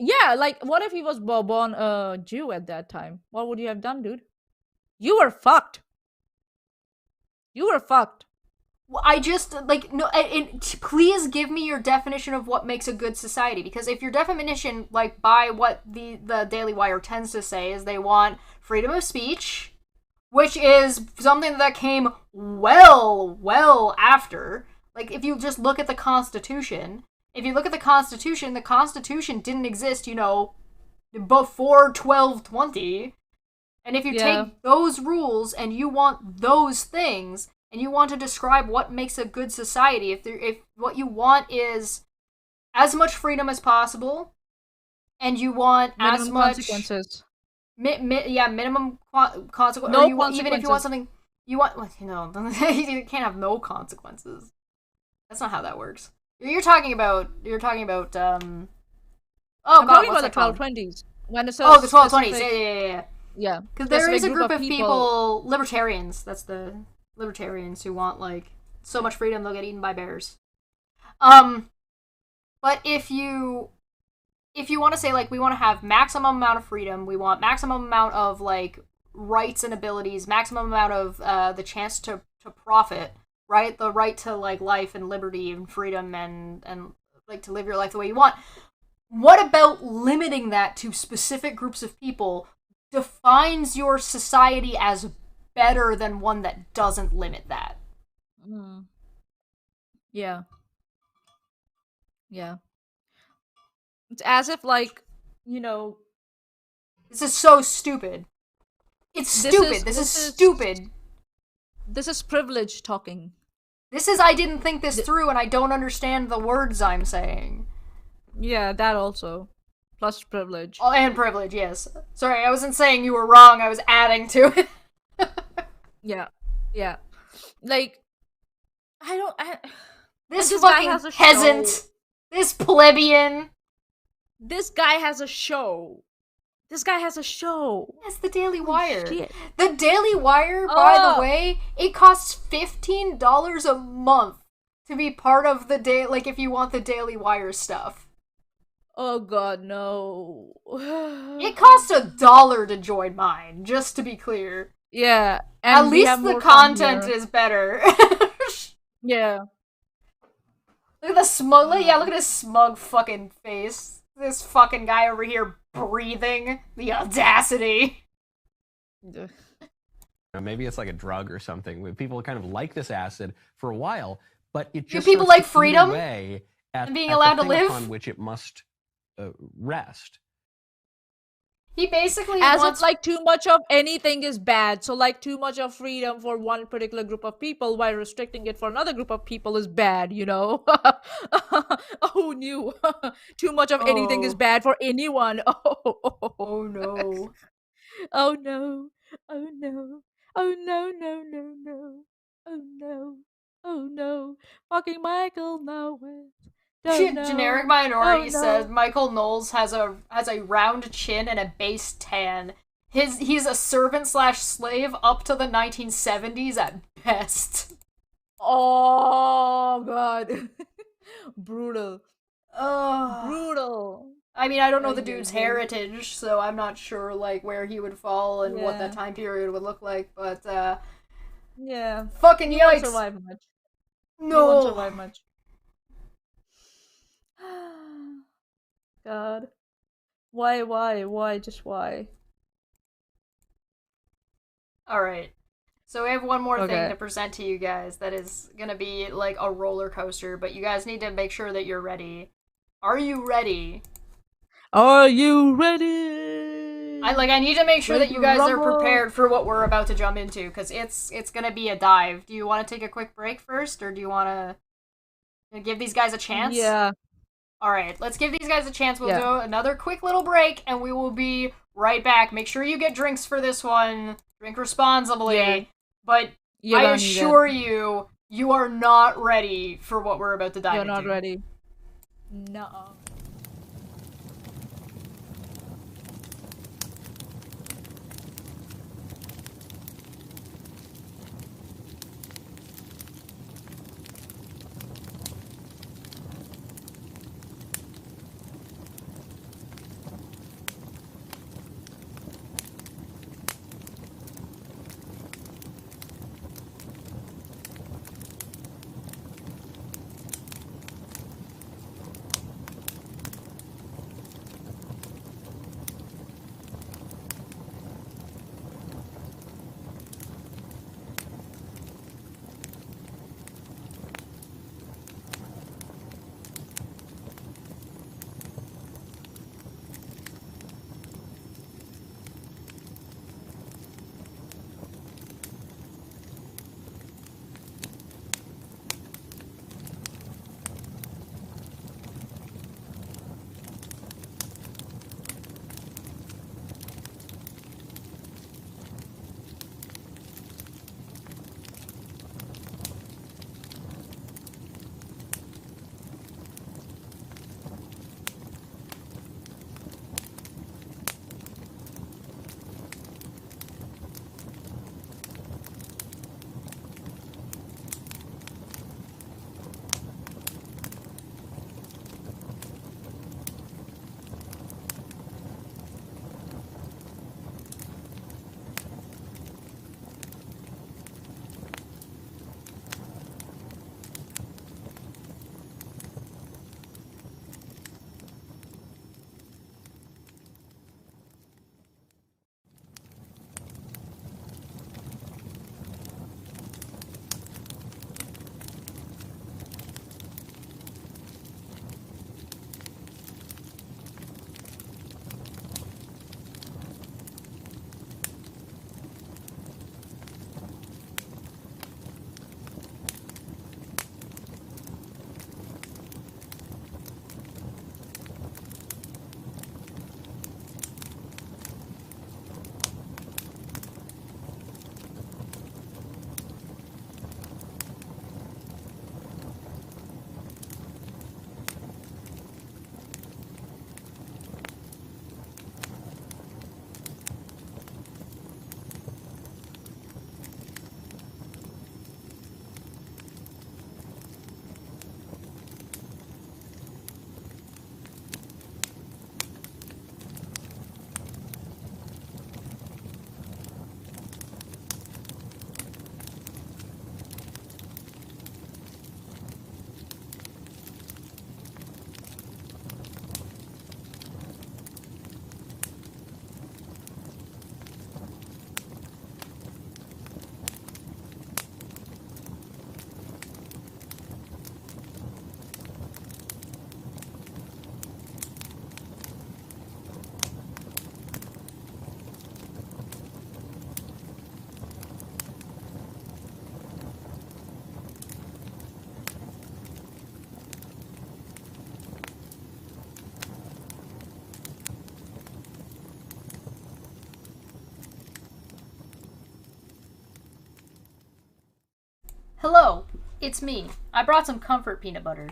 he was born a Jew at that time? What would you have done, dude? You were fucked. I just no. Please give me your definition of what makes a good society, because if your definition, like by what the Daily Wire tends to say, is they want freedom of speech, which is something that came well after. Like if you just look at the Constitution, the Constitution didn't exist, before 1220. And if you take those rules and you want those things, and you want to describe what makes a good society, if what you want is as much freedom as possible, and you want minimum as much consequences. Minimum consequences. No Even if you want consequences. something, you can't have no consequences. That's not how that works. You're talking about. Oh I'm god, talking what's about the that called? 1220s. When it's The 1220s. Yeah. Because there is a group of people, libertarians. That's the libertarians who want so much freedom they'll get eaten by bears. But if you want to say we want to have maximum amount of freedom, we want maximum amount of rights and abilities, maximum amount of the chance to profit, right? The right to life and liberty and freedom and to live your life the way you want. What about limiting that to specific groups of people defines your society as better than one that doesn't limit that? Yeah. It's as if this is so stupid. It's stupid. This is stupid. This is privilege talking. This is I didn't think this through and I don't understand the words I'm saying. Yeah, that also. Plus privilege. Oh, and privilege, yes. Sorry, I wasn't saying you were wrong, I was adding to it. Yeah. This fucking peasant. This plebeian. This guy has a show. Yes, the Daily Wire. Shit. The Daily Wire, by the way, it costs $15 a month to be part of the day, if you want the Daily Wire stuff. Oh god, no. It costs $1 to join mine, just to be clear. Yeah. At least the content is better. Yeah. Look at the smug, look at his smug fucking face. This fucking guy over here breathing. The audacity. Maybe it's like a drug or something. People kind of like this acid for a while, but it just people starts like to eat freedom away at, and being at allowed the to thing live? upon which it must rest. He basically As wants... if too much of anything is bad. So too much of freedom for one particular group of people while restricting it for another group of people is bad, Oh, new. Too much of anything is bad for anyone. Oh no. Oh no. Oh no. Oh no, no, no, no. Oh no. Oh no. Fucking Michael Knowles. Generic Minority says Michael Knowles has a round chin and a base tan. He's a servant/slave up to the 1970s at best. Oh god. Brutal. Brutal. I mean, I don't know the dude's heritage, so I'm not sure where he would fall and what that time period would look like, but yeah. Fucking He yikes. won't survive much. No. He won't survive much. God. Why? Just why? Alright. So we have one more Okay. thing to present to you guys that is gonna be a roller coaster, but you guys need to make sure that you're ready. Are you ready? Are you ready? I need to make sure that Ready you to guys are rumble? prepared for what we're about to jump into, because it's gonna be a dive. Do you want to take a quick break first, or do you want to... Gonna give these guys a chance? Yeah. Alright, let's give these guys a chance. We'll Yeah. do another quick little break, and we will be right back. Make sure you get drinks for this one. Drink responsibly. Yeah. But You I don't need assure you, you are not ready for what we're about to dive You're into. not ready. No. Hello, it's me. I brought some comfort peanut butter.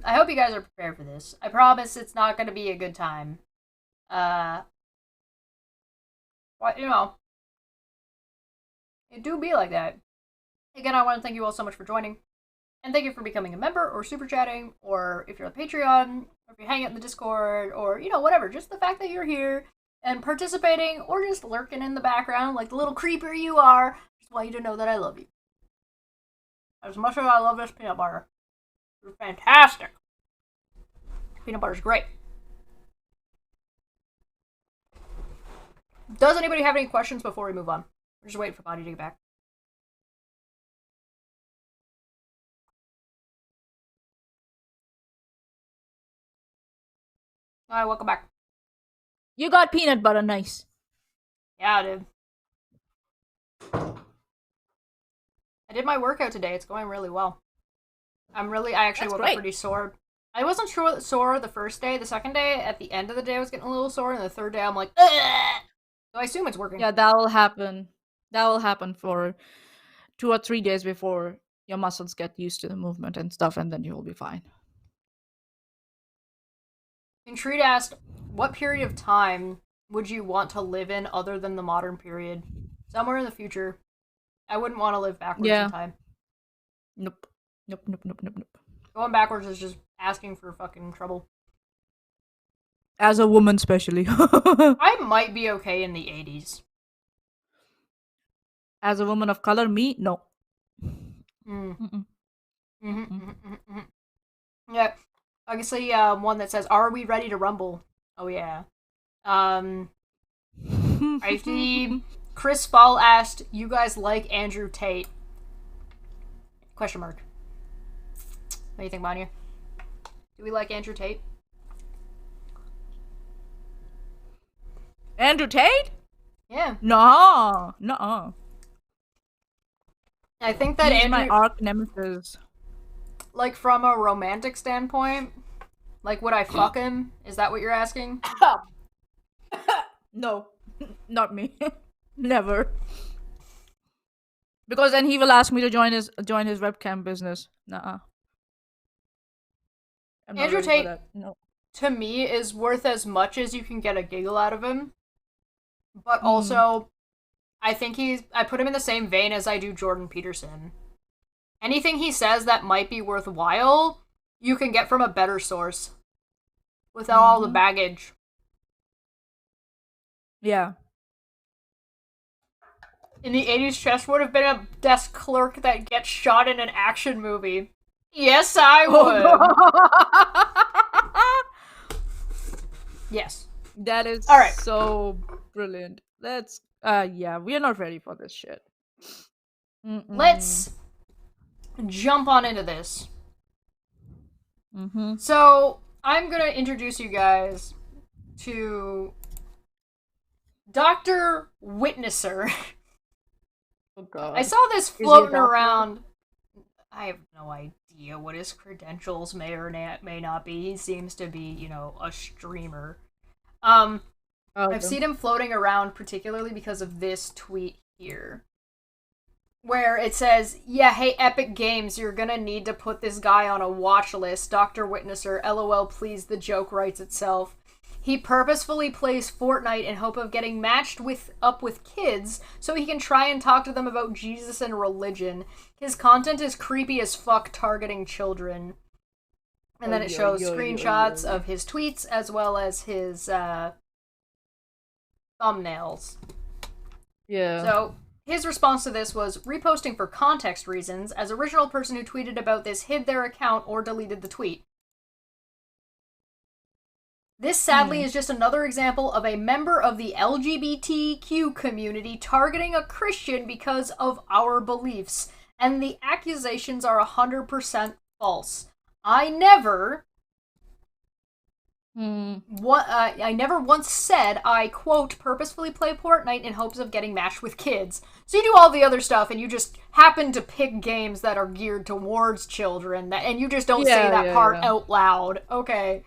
I hope you guys are prepared for this. I promise it's not going to be a good time. What, it do be like that. Again, I want to thank you all so much for joining. And thank you for becoming a member, or super chatting, or if you're on Patreon, or if you hang out in the Discord, or, whatever. Just the fact that you're here and participating, or just lurking in the background like the little creeper you are. Just want you to know that I love you. As much as I love this peanut butter. It's fantastic. Peanut butter's great. Does anybody have any questions before we move on? We're just waiting for Bonnie to get back. Alright, welcome back. You got peanut butter, nice. Yeah, dude. I did my workout today. It's going really well. I actually That's woke great. up pretty sore. I wasn't sore the first day. The second day, at the end of the day, I was getting a little sore, and the third day, I'm like, ugh! So I assume it's working. Yeah, that will happen. That will happen for 2 or 3 days before your muscles get used to the movement and stuff, and then you will be fine. Intreat asked, what period of time would you want to live in other than the modern period? Somewhere in the future. I wouldn't want to live backwards in time. Nope. Nope. Going backwards is just asking for fucking trouble. As a woman, especially. I might be okay in the 80s. As a woman of color, me, no. Yeah. Obviously, one that says, "Are we ready to rumble?" Oh yeah. I see. Chris Fall asked, "You guys like Andrew Tate?" Question mark. What do you think, Manya? Do we like Andrew Tate? Andrew Tate? Yeah. No. Nuh-uh. I think that He's Andrew, my arch nemesis. like from a romantic standpoint, like would I fuck him? Is that what you're asking? No. Not me. Never. Because then he will ask me to join his webcam business. Nuh-uh. I'm not Andrew ready for Tate, that. No. to me, is worth as much as you can get a giggle out of him. But also, I think I put him in the same vein as I do Jordan Peterson. Anything he says that might be worthwhile, you can get from a better source. Without all the baggage. Yeah. In the 80s, Chess would have been a desk clerk that gets shot in an action movie. Yes, I would. Yes. That is all right. So brilliant. Let's yeah, we are not ready for this shit. Let's jump on into this. So, I'm gonna introduce you guys to DrWitnesser. Oh god. I saw this floating around. I have no idea what his credentials may or may not be. He seems to be, a streamer. I've seen him floating around particularly because of this tweet here. Where it says, yeah, hey, Epic Games, you're gonna need to put this guy on a watch list. DrWitnesser, LOL, please, the joke writes itself. He purposefully plays Fortnite in hope of getting matched up with kids so he can try and talk to them about Jesus and religion. His content is creepy as fuck, targeting children. And then it shows screenshots of his tweets as well as his thumbnails. Yeah. So his response to this was reposting for context reasons, as original person who tweeted about this hid their account or deleted the tweet. This sadly is just another example of a member of the LGBTQ community targeting a Christian because of our beliefs, and the accusations are 100% false. I never once said I, quote, purposefully play Fortnite in hopes of getting matched with kids. So you do all the other stuff and you just happen to pick games that are geared towards children, and you just don't say that part out loud. Okay.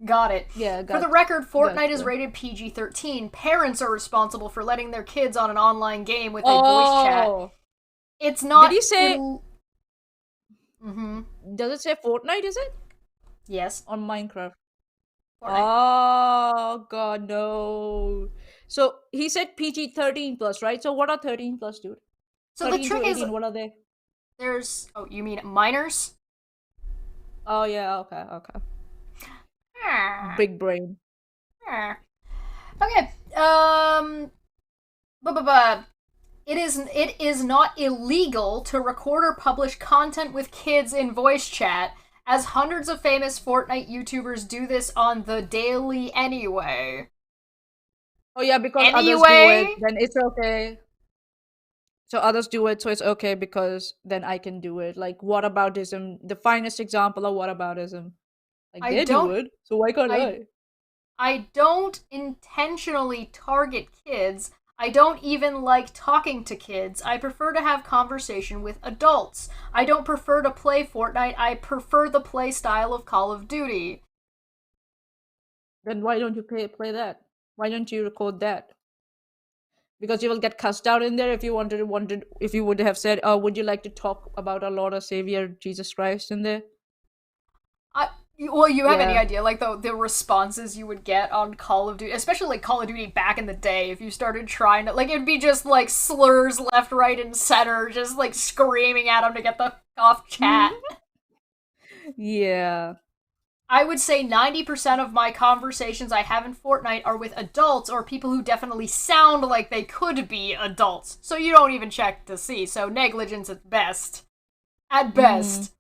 Got it. Yeah, For the record, Fortnite is rated PG-13. Parents are responsible for letting their kids on an online game with a voice chat. It's not... Did he say... Does it say Fortnite, is it? Yes. On Minecraft. Fortnite. Oh, God, no. So, he said PG-13 plus, right? So, what are 13 plus, dude? So, the trick is... What are they? There's... Oh, you mean minors? Oh, yeah, okay. Big brain. Okay. It is not illegal to record or publish content with kids in voice chat, as hundreds of famous Fortnite YouTubers do this on the daily anyway. Oh yeah, because others do it, then it's okay. So others do it, so it's okay because then I can do it. Like whataboutism, the finest example of whataboutism. Like they do it, so why can't I? I don't intentionally target kids. I don't even like talking to kids. I prefer to have conversation with adults. I don't prefer to play Fortnite. I prefer the play style of Call of Duty. Then why don't you play that? Why don't you record that? Because you will get cussed out in there if you wanted if you would have said, "Oh, would you like to talk about our Lord or Savior Jesus Christ?" in there. Well, you have any idea, like, the responses you would get on Call of Duty, especially, like, Call of Duty back in the day, if you started trying to, like, it'd be just, like, slurs left, right, and center, just, like, screaming at them to get the off chat. Yeah. I would say 90% of my conversations I have in Fortnite are with adults or people who definitely sound like they could be adults. So you don't even check to see, so negligence at best. At best.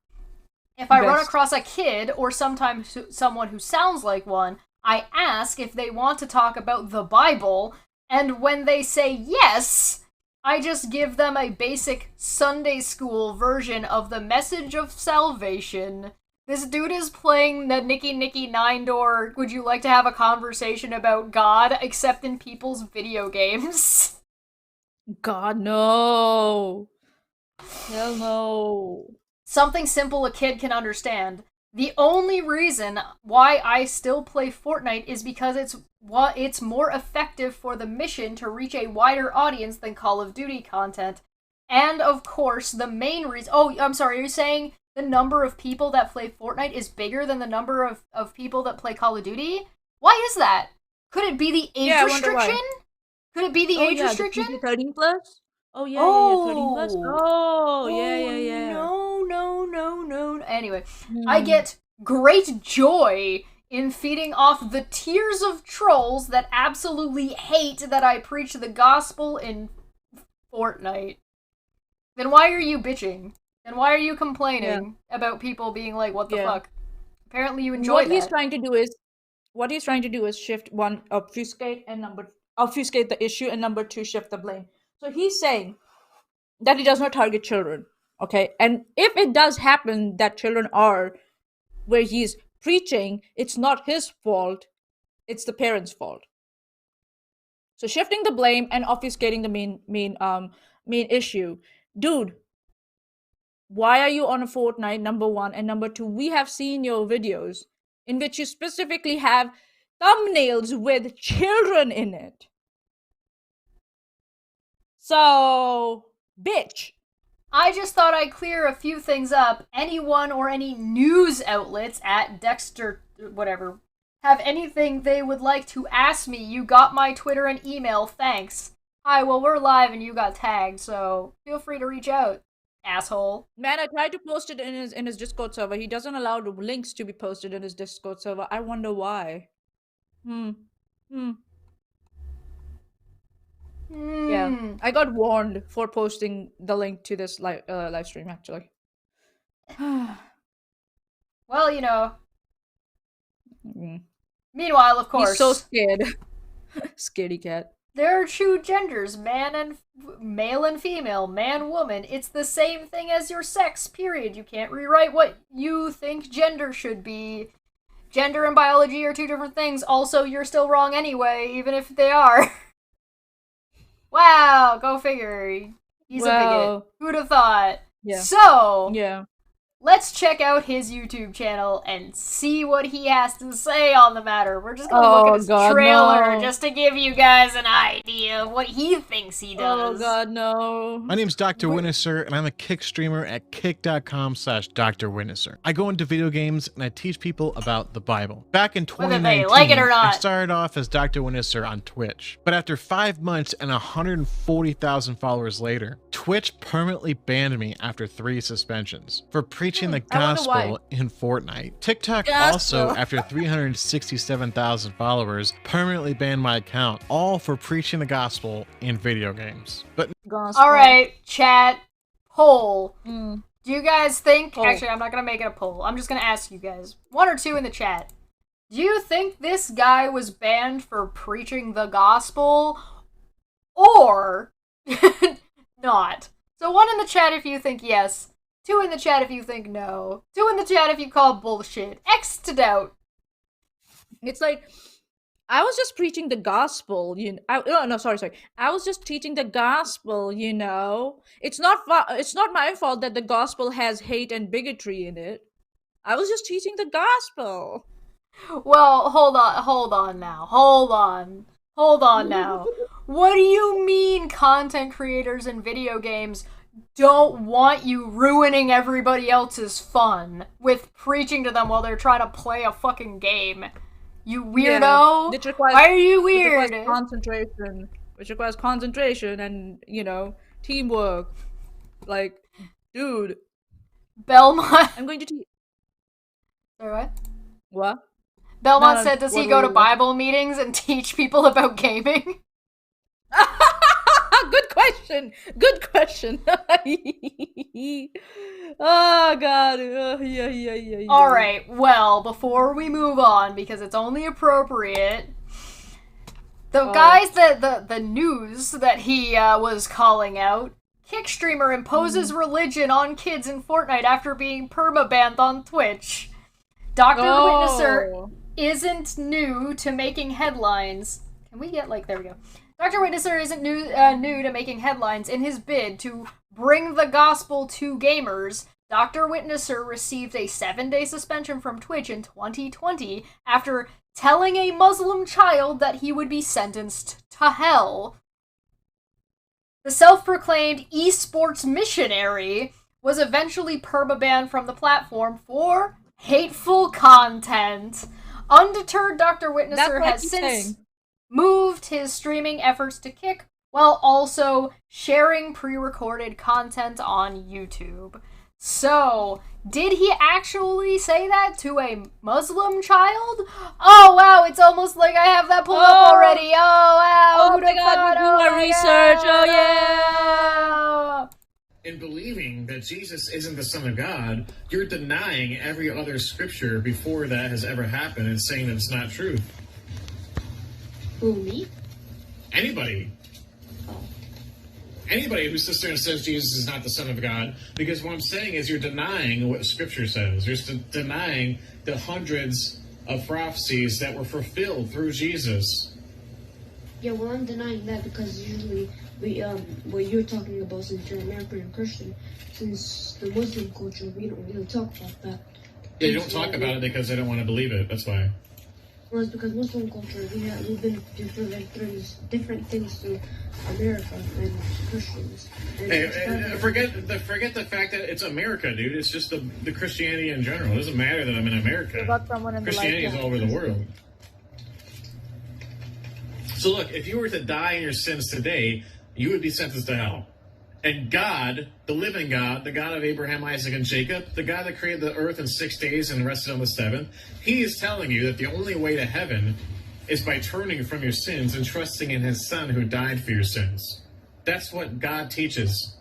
If I run across a kid, or sometimes someone who sounds like one, I ask if they want to talk about the Bible, and when they say yes, I just give them a basic Sunday school version of the message of salvation. This dude is playing the Nicky Nicky Nine Door, would you like to have a conversation about God, except in people's video games? God, no. Hell no. Something simple a kid can understand. The only reason why I still play Fortnite is because it's more effective for the mission to reach a wider audience than Call of Duty content. And, of course, the main reason... Oh, I'm sorry, you're saying the number of people that play Fortnite is bigger than the number of people that play Call of Duty? Why is that? Could it be the age restriction? Could it be the age restriction? The 13 plus? Oh, yeah, 13 plus. Oh, yeah. No. Anyway, I get great joy in feeding off the tears of trolls that absolutely hate that I preach the gospel in Fortnite. Then why are you bitching? Then why are you complaining about people being like, what the fuck? Apparently you enjoy what that. he's trying to do is shift one, obfuscate the issue, and number two, shift the blame. So he's saying that he does not target children, okay? And if it does happen that children are where he's preaching, it's not his fault, it's the parents' fault. So shifting the blame and obfuscating the main issue. Dude, why are you on a Fortnite, number one? And number two, we have seen your videos in which you specifically have thumbnails with children in it. So, bitch. I just thought I'd clear a few things up. Anyone or any news outlets at Dexter, whatever, have anything they would like to ask me, you got my Twitter and email, thanks. Hi, well, we're live and you got tagged, so feel free to reach out, asshole. Man, I tried to post it in his Discord server. He doesn't allow the links to be posted in his Discord server. I wonder why. Yeah, I got warned for posting the link to this live stream, actually. Well, you know. Meanwhile, of course. He's so scared. Scaredy cat. There are two genders, male and female, man, woman. It's the same thing as your sex, period. You can't rewrite what you think gender should be. Gender and biology are two different things. Also, you're still wrong anyway, even if they are. Wow, go figure. He's a bigot. Who'd have thought? Yeah. So, yeah. Let's check out his YouTube channel and see what he has to say on the matter. We're just gonna look at his trailer just to give you guys an idea of what he thinks he does. Oh god, no. My name's DrWitnesser, and I'm a Kick streamer at kick.com/DrWitnesser. I go into video games and I teach people about the Bible. Back in 2019, whether they like it or not. I started off as DrWitnesser on Twitch. But after 5 months and 140,000 followers later, Twitch permanently banned me after 3 suspensions for preaching the gospel in Fortnite. TikTok also, after 367,000 followers, permanently banned my account, all for preaching the gospel in video games. But alright, chat, poll. Do you guys think, actually I'm not gonna make it a poll, I'm just gonna ask you guys, 1 or 2 in the chat. Do you think this guy was banned for preaching the gospel, or not? So 1 in the chat if you think yes, 2 in the chat if you think no, 2 in the chat if you call bullshit, X to doubt. It's like, I was just preaching the gospel, sorry. I was just teaching the gospel, It's not my fault that the gospel has hate and bigotry in it. I was just teaching the gospel. Well, hold on now. Hold on now. What do you mean content creators in video games don't want you ruining everybody else's fun with preaching to them while they're trying to play a fucking game? You weirdo! Yeah, why are you weird? Which requires concentration and, teamwork. Like, dude. Belmont. I'm going to teach. Sorry, what? What? Belmont said, does he go to Bible meetings and teach people about gaming? Good question. Oh, God. Yeah. Alright, well, before we move on, because it's only appropriate, the guys the news that he was calling out, Kick streamer imposes religion on kids in Fortnite after being permabanned on Twitch. DrWitnesser isn't new to making headlines. Can we get, there we go. DrWitnesser isn't new to making headlines. In his bid to bring the gospel to gamers, DrWitnesser received a 7-day suspension from Twitch in 2020 after telling a Muslim child that he would be sentenced to hell. The self-proclaimed esports missionary was eventually permabanned from the platform for hateful content. Undeterred, DrWitnesser has since moved his streaming efforts to Kick while also sharing pre-recorded content on YouTube. So, did he actually say that to a Muslim child? Oh wow, it's almost like I have that pulled up already. Oh wow, oh my god, we do our research. Oh yeah. In believing that Jesus isn't the Son of God, you're denying every other scripture before that has ever happened and saying that it's not true. Who, me? Anybody. Anybody who sits there and says Jesus is not the Son of God, because what I'm saying is you're denying what Scripture says. You're denying the hundreds of prophecies that were fulfilled through Jesus. Yeah, well, I'm denying that because usually what you're talking about, since you're American and Christian, since the Muslim culture, we don't really talk about that. Yeah, you don't talk about it because they don't want to believe it. That's why. Well, it's because Muslim culture, we've been different things to America and Christians. And forget the fact that it's America, dude. It's just the Christianity in general. It doesn't matter that I'm in America. Christianity is all over the world. So look, if you were to die in your sins today, you would be sentenced to hell. And God, the living God, the God of Abraham, Isaac, and Jacob, the God that created the earth in 6 days and rested on the seventh, he is telling you that the only way to heaven is by turning from your sins and trusting in his son who died for your sins. That's what God teaches.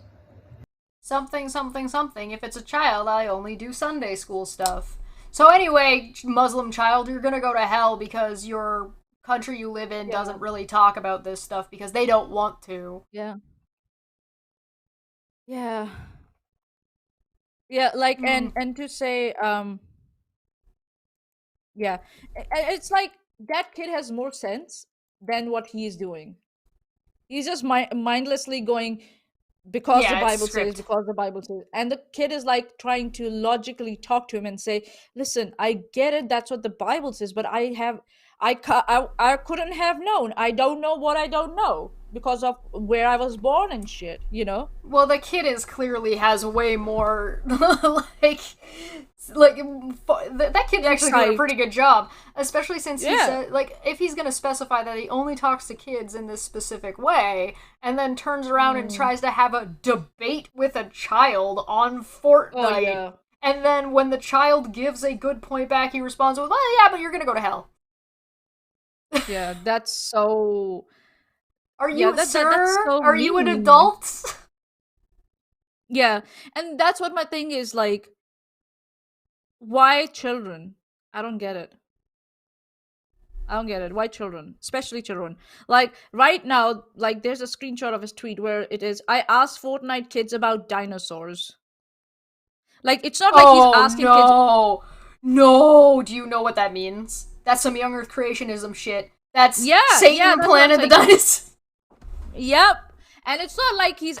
Something. If it's a child, I only do Sunday school stuff. So anyway, Muslim child, you're gonna go to hell because your country you live in doesn't really talk about this stuff because they don't want to. Yeah. Yeah, like, and to say, yeah, it's like that kid has more sense than what he's doing. He's just mindlessly going because the Bible says, and the kid is like trying to logically talk to him and say, listen, I get it, that's what the Bible says, but I couldn't have known. I don't know what I don't know because of where I was born and shit, Well, the kid clearly has way more, that kid actually did a pretty good job, especially since he said, if he's gonna specify that he only talks to kids in this specific way, and then turns around and tries to have a debate with a child on Fortnite, and then when the child gives a good point back, he responds with, well, yeah, but you're gonna go to hell. Yeah, that's so... Are you, that's so are you an adult? Yeah, and that's what my thing is, like, why children? I don't get it. Why children? Especially children. Like, right now, like, there's a screenshot of his tweet where it is, I asked Fortnite kids about dinosaurs. Like, it's not like he's asking kids... No, do you know what that means? That's some young earth creationism shit. That's Yeah, Satan yeah, that's planted what the I'm saying. dinosaurs. Yep. And it's not like he's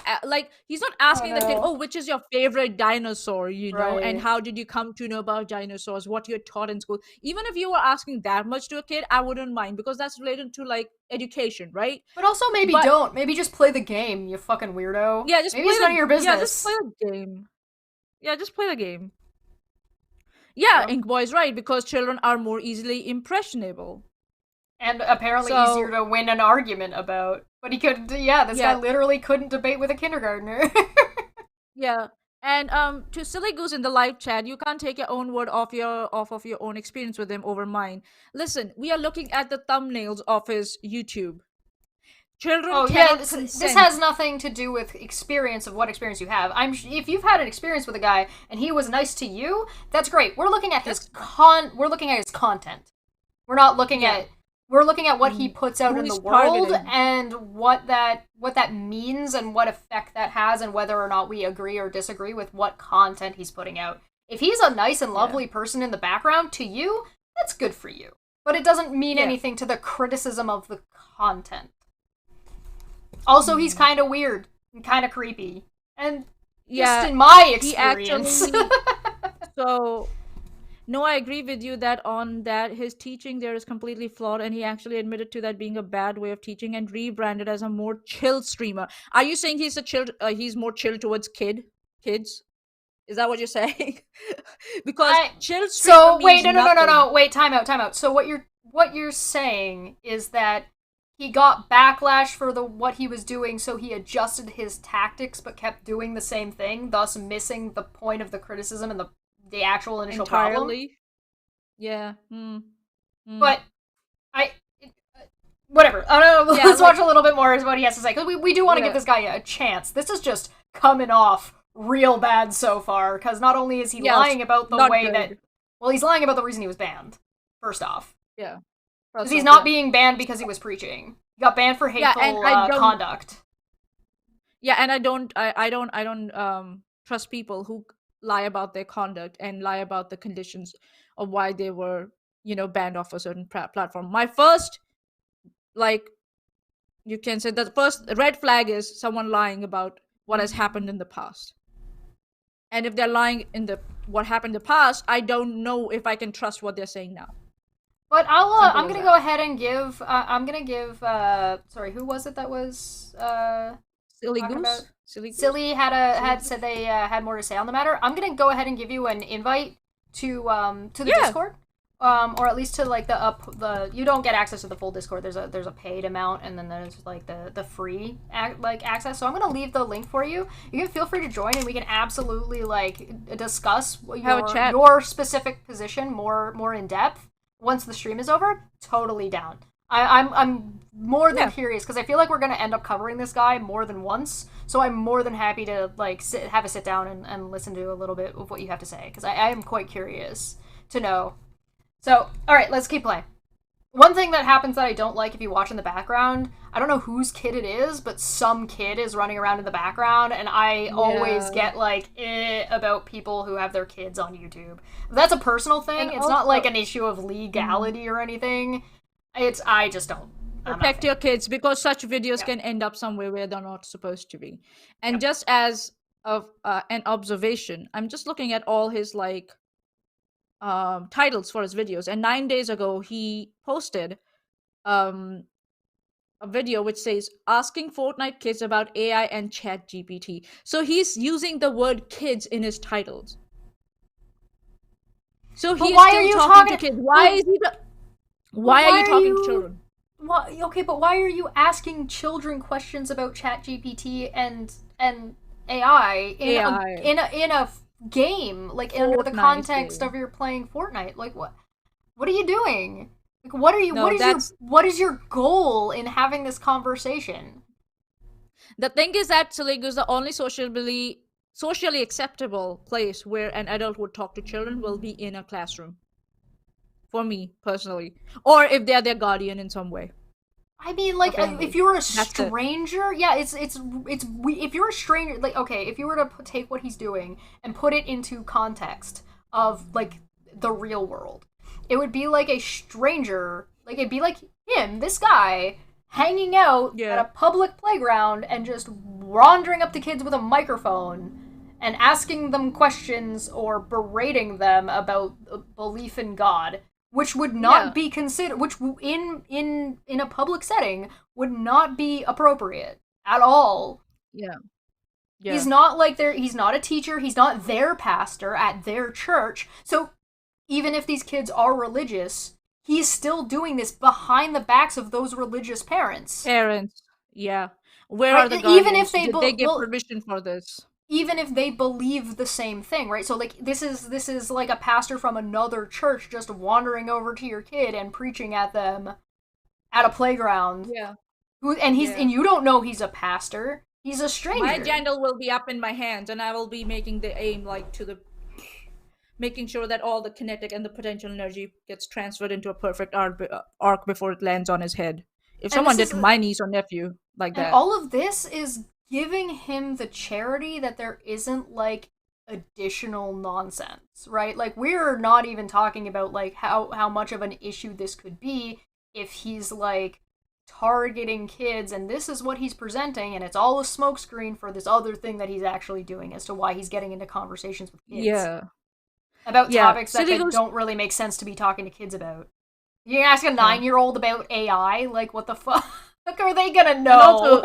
not asking the kid, no. oh, which is your favorite dinosaur, and Right. how did you come to know about dinosaurs, what you're taught in school. Even if you were asking that much to a kid, I wouldn't mind, because that's related to like education, right? But also maybe But don't. Maybe just play the game, you fucking weirdo. yeah, just Maybe play it's none of your business. yeah, just play the game. Yeah, just play the game. Yeah, Ink Boy's right, because children are more easily impressionable. And apparently So- easier to win an argument about. But he could, this guy literally couldn't debate with a kindergartner. Yeah. And to Silly Goose in the live chat, you can't take your own word off of your own experience with him over mine. Listen, we are looking at the thumbnails of his YouTube. Children Oh yeah, cannot this consent. has nothing to do with experience of what experience you have. If you've had an experience with a guy and he was nice to you, that's great. We're looking at his content. We're not looking at we're looking at what he puts out Who in the he's world targeting. and what that means and what effect that has and whether or not we agree or disagree with what content he's putting out. If he's a nice and lovely person in the background to you, that's good for you. But it doesn't mean anything to the criticism of the content. Also, he's kind of weird and kind of creepy. And just in my experience. So, no, I agree with you that on that his teaching there is completely flawed, and he actually admitted to that being a bad way of teaching and rebranded as a more chill streamer. Are you saying he's he's more chill towards kids? Is that what you're saying? Because chill streamer So wait, means no. Wait, time out. So what you're saying is that he got backlash for what he was doing, so he adjusted his tactics but kept doing the same thing, thus missing the point of the criticism and the actual initial problem. entirely. Yeah. But whatever. I don't know. Yeah, Let's like- watch a little bit more is what he has to say, because we do want to give this guy a chance. This is just coming off real bad so far, because not only is he lying about the not way good. that, well, he's lying about the reason he was banned. First off, Yeah. because he's not being banned because he was preaching. He got banned for hateful and I don't- conduct. Yeah, and I don't trust people who lie about their conduct and lie about the conditions of why they were, banned off a certain platform. My first, you can say the first red flag is someone lying about what has happened in the past. And if they're lying what happened in the past, I don't know if I can trust what they're saying now. But Simple I'm as gonna that. go ahead and give. Sorry, who was it that was? Silly talking Goose? about- Silly Goose? Silly had said they had more to say on the matter. I'm gonna go ahead and give you an invite to the Discord, or at least to like the you don't get access to the full Discord. There's a paid amount, and then there's like the free access. So I'm gonna leave the link for you. You can feel free to join, and we can absolutely discuss Have a chat. your specific position more in depth once the stream is over. Totally down. I'm more than curious, because I feel like we're gonna end up covering this guy more than once. So I'm more than happy to have a sit down and listen to a little bit of what you have to say, because I am quite curious to know. So all right, let's keep playing. One thing that happens that I don't like if you watch in the background, I don't know whose kid it is, but some kid is running around in the background, and I always get about people who have their kids on YouTube. That's a personal thing. And It's not also- like an issue of legality or anything. I just don't. Protect your kids, because such videos can end up somewhere where they're not supposed to be. And just as an observation, I'm just looking at all his titles for his videos, and 9 days ago he posted a video which says asking Fortnite kids about AI and Chat GPT. So he's using the word kids in his titles. So But he's why still are you talking talking- to kids. Why is he? Why are you talking to children? Okay, but why are you asking children questions about ChatGPT and AI in a game, under the Fortnite context game. of you're playing Fortnite? What are you doing? What are you? No, what is your goal in having this conversation? The thing is that Silly Goose, the only socially acceptable place where an adult would talk to children will be in a classroom. For me, personally. Or if they're their guardian in some way. I mean, Apparently. if you're a That's it. stranger, if you're a stranger, if you were to take what he's doing and put it into context of the real world, it would be like a stranger, it'd be like this guy, hanging out at a public playground and just wandering up to kids with a microphone and asking them questions or berating them about belief in God, which would not be considered, which in a public setting would not be appropriate at all. Yeah. He's not like he's not a teacher, he's not their pastor at their church. So even if these kids are religious, he's still doing this behind the backs of those religious parents. Yeah. Where are the guardians? Even if Did they give permission for this? Even if they believe the same thing, right? So, like, this is like a pastor from another church just wandering over to your kid and preaching at them at a playground. Yeah. And you don't know he's a pastor. He's a stranger. My gentle will be up in my hands, and I will be making the aim making sure that all the kinetic and the potential energy gets transferred into a perfect arc before it lands on his head. If someone did to my niece or nephew like that. And all of this is giving him the charity that there isn't, like, additional nonsense, right? Like, we're not even talking about, like, how much of an issue this could be if he's, like, targeting kids and this is what he's presenting and it's all a smokescreen for this other thing that he's actually doing as to why he's getting into conversations with kids. Yeah. About topics that don't really make sense to be talking to kids about. You ask a 9-year-old about AI, like, what the fuck are they gonna know?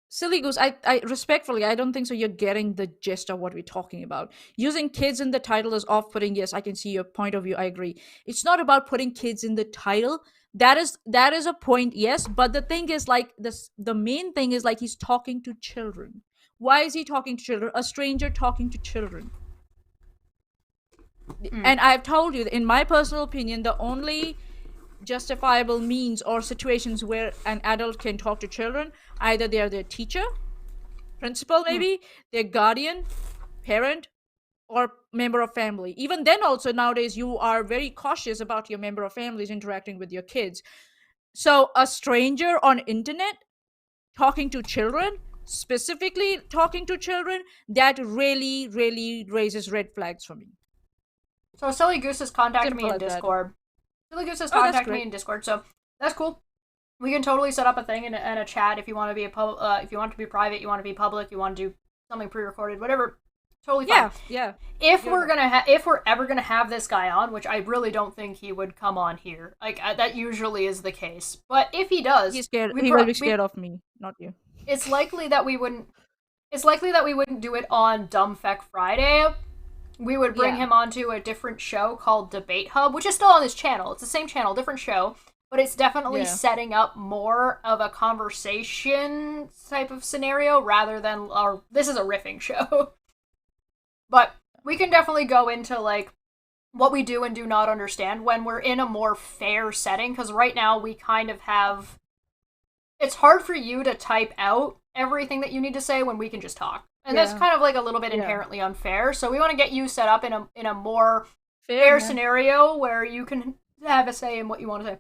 Silly Goose, I respectfully, I don't think so you're getting the gist of what we're talking about. Using kids in the title is off-putting. Yes, I can see your point of view. I agree. It's not about putting kids in the title. That is a point, yes, but the thing is, like, the main thing is, like, he's talking to children. Why is he talking to children? A stranger talking to children. And I've told you, in my personal opinion, the only justifiable means or situations where an adult can talk to children, either they are their teacher, principal maybe, their guardian, parent, or member of family. Even then also nowadays you are very cautious about your member of families interacting with your kids. So a stranger on internet talking to children, specifically talking to children, that really, really raises red flags for me. So Silly Goose has contacted me in Discord. Silly Goose has contacted me in Discord, so that's cool. We can totally set up a thing and a chat if you want to be if you want to be private, you want to be public, you want to do something pre-recorded, whatever. Totally fine. Yeah. If we're ever gonna have this guy on, which I really don't think he would come on here, like that usually is the case. But if he does, he's scared. He will be scared of me, not you. It's likely that we wouldn't. It's likely that we wouldn't do it on Dumb Fekk Friday. We would bring him onto a different show called Debate Hub, which is still on his channel. It's the same channel, different show, but it's definitely setting up more of a conversation type of scenario rather than this is a riffing show. But we can definitely go into, like, what we do and do not understand when we're in a more fair setting, because right now we kind of have... It's hard for you to type out everything that you need to say when we can just talk. And that's kind of, like, a little bit inherently unfair, so we want to get you set up in a more fair scenario where you can have a say in what you want to say.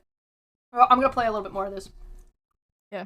I'm going to play a little bit more of this. Yeah.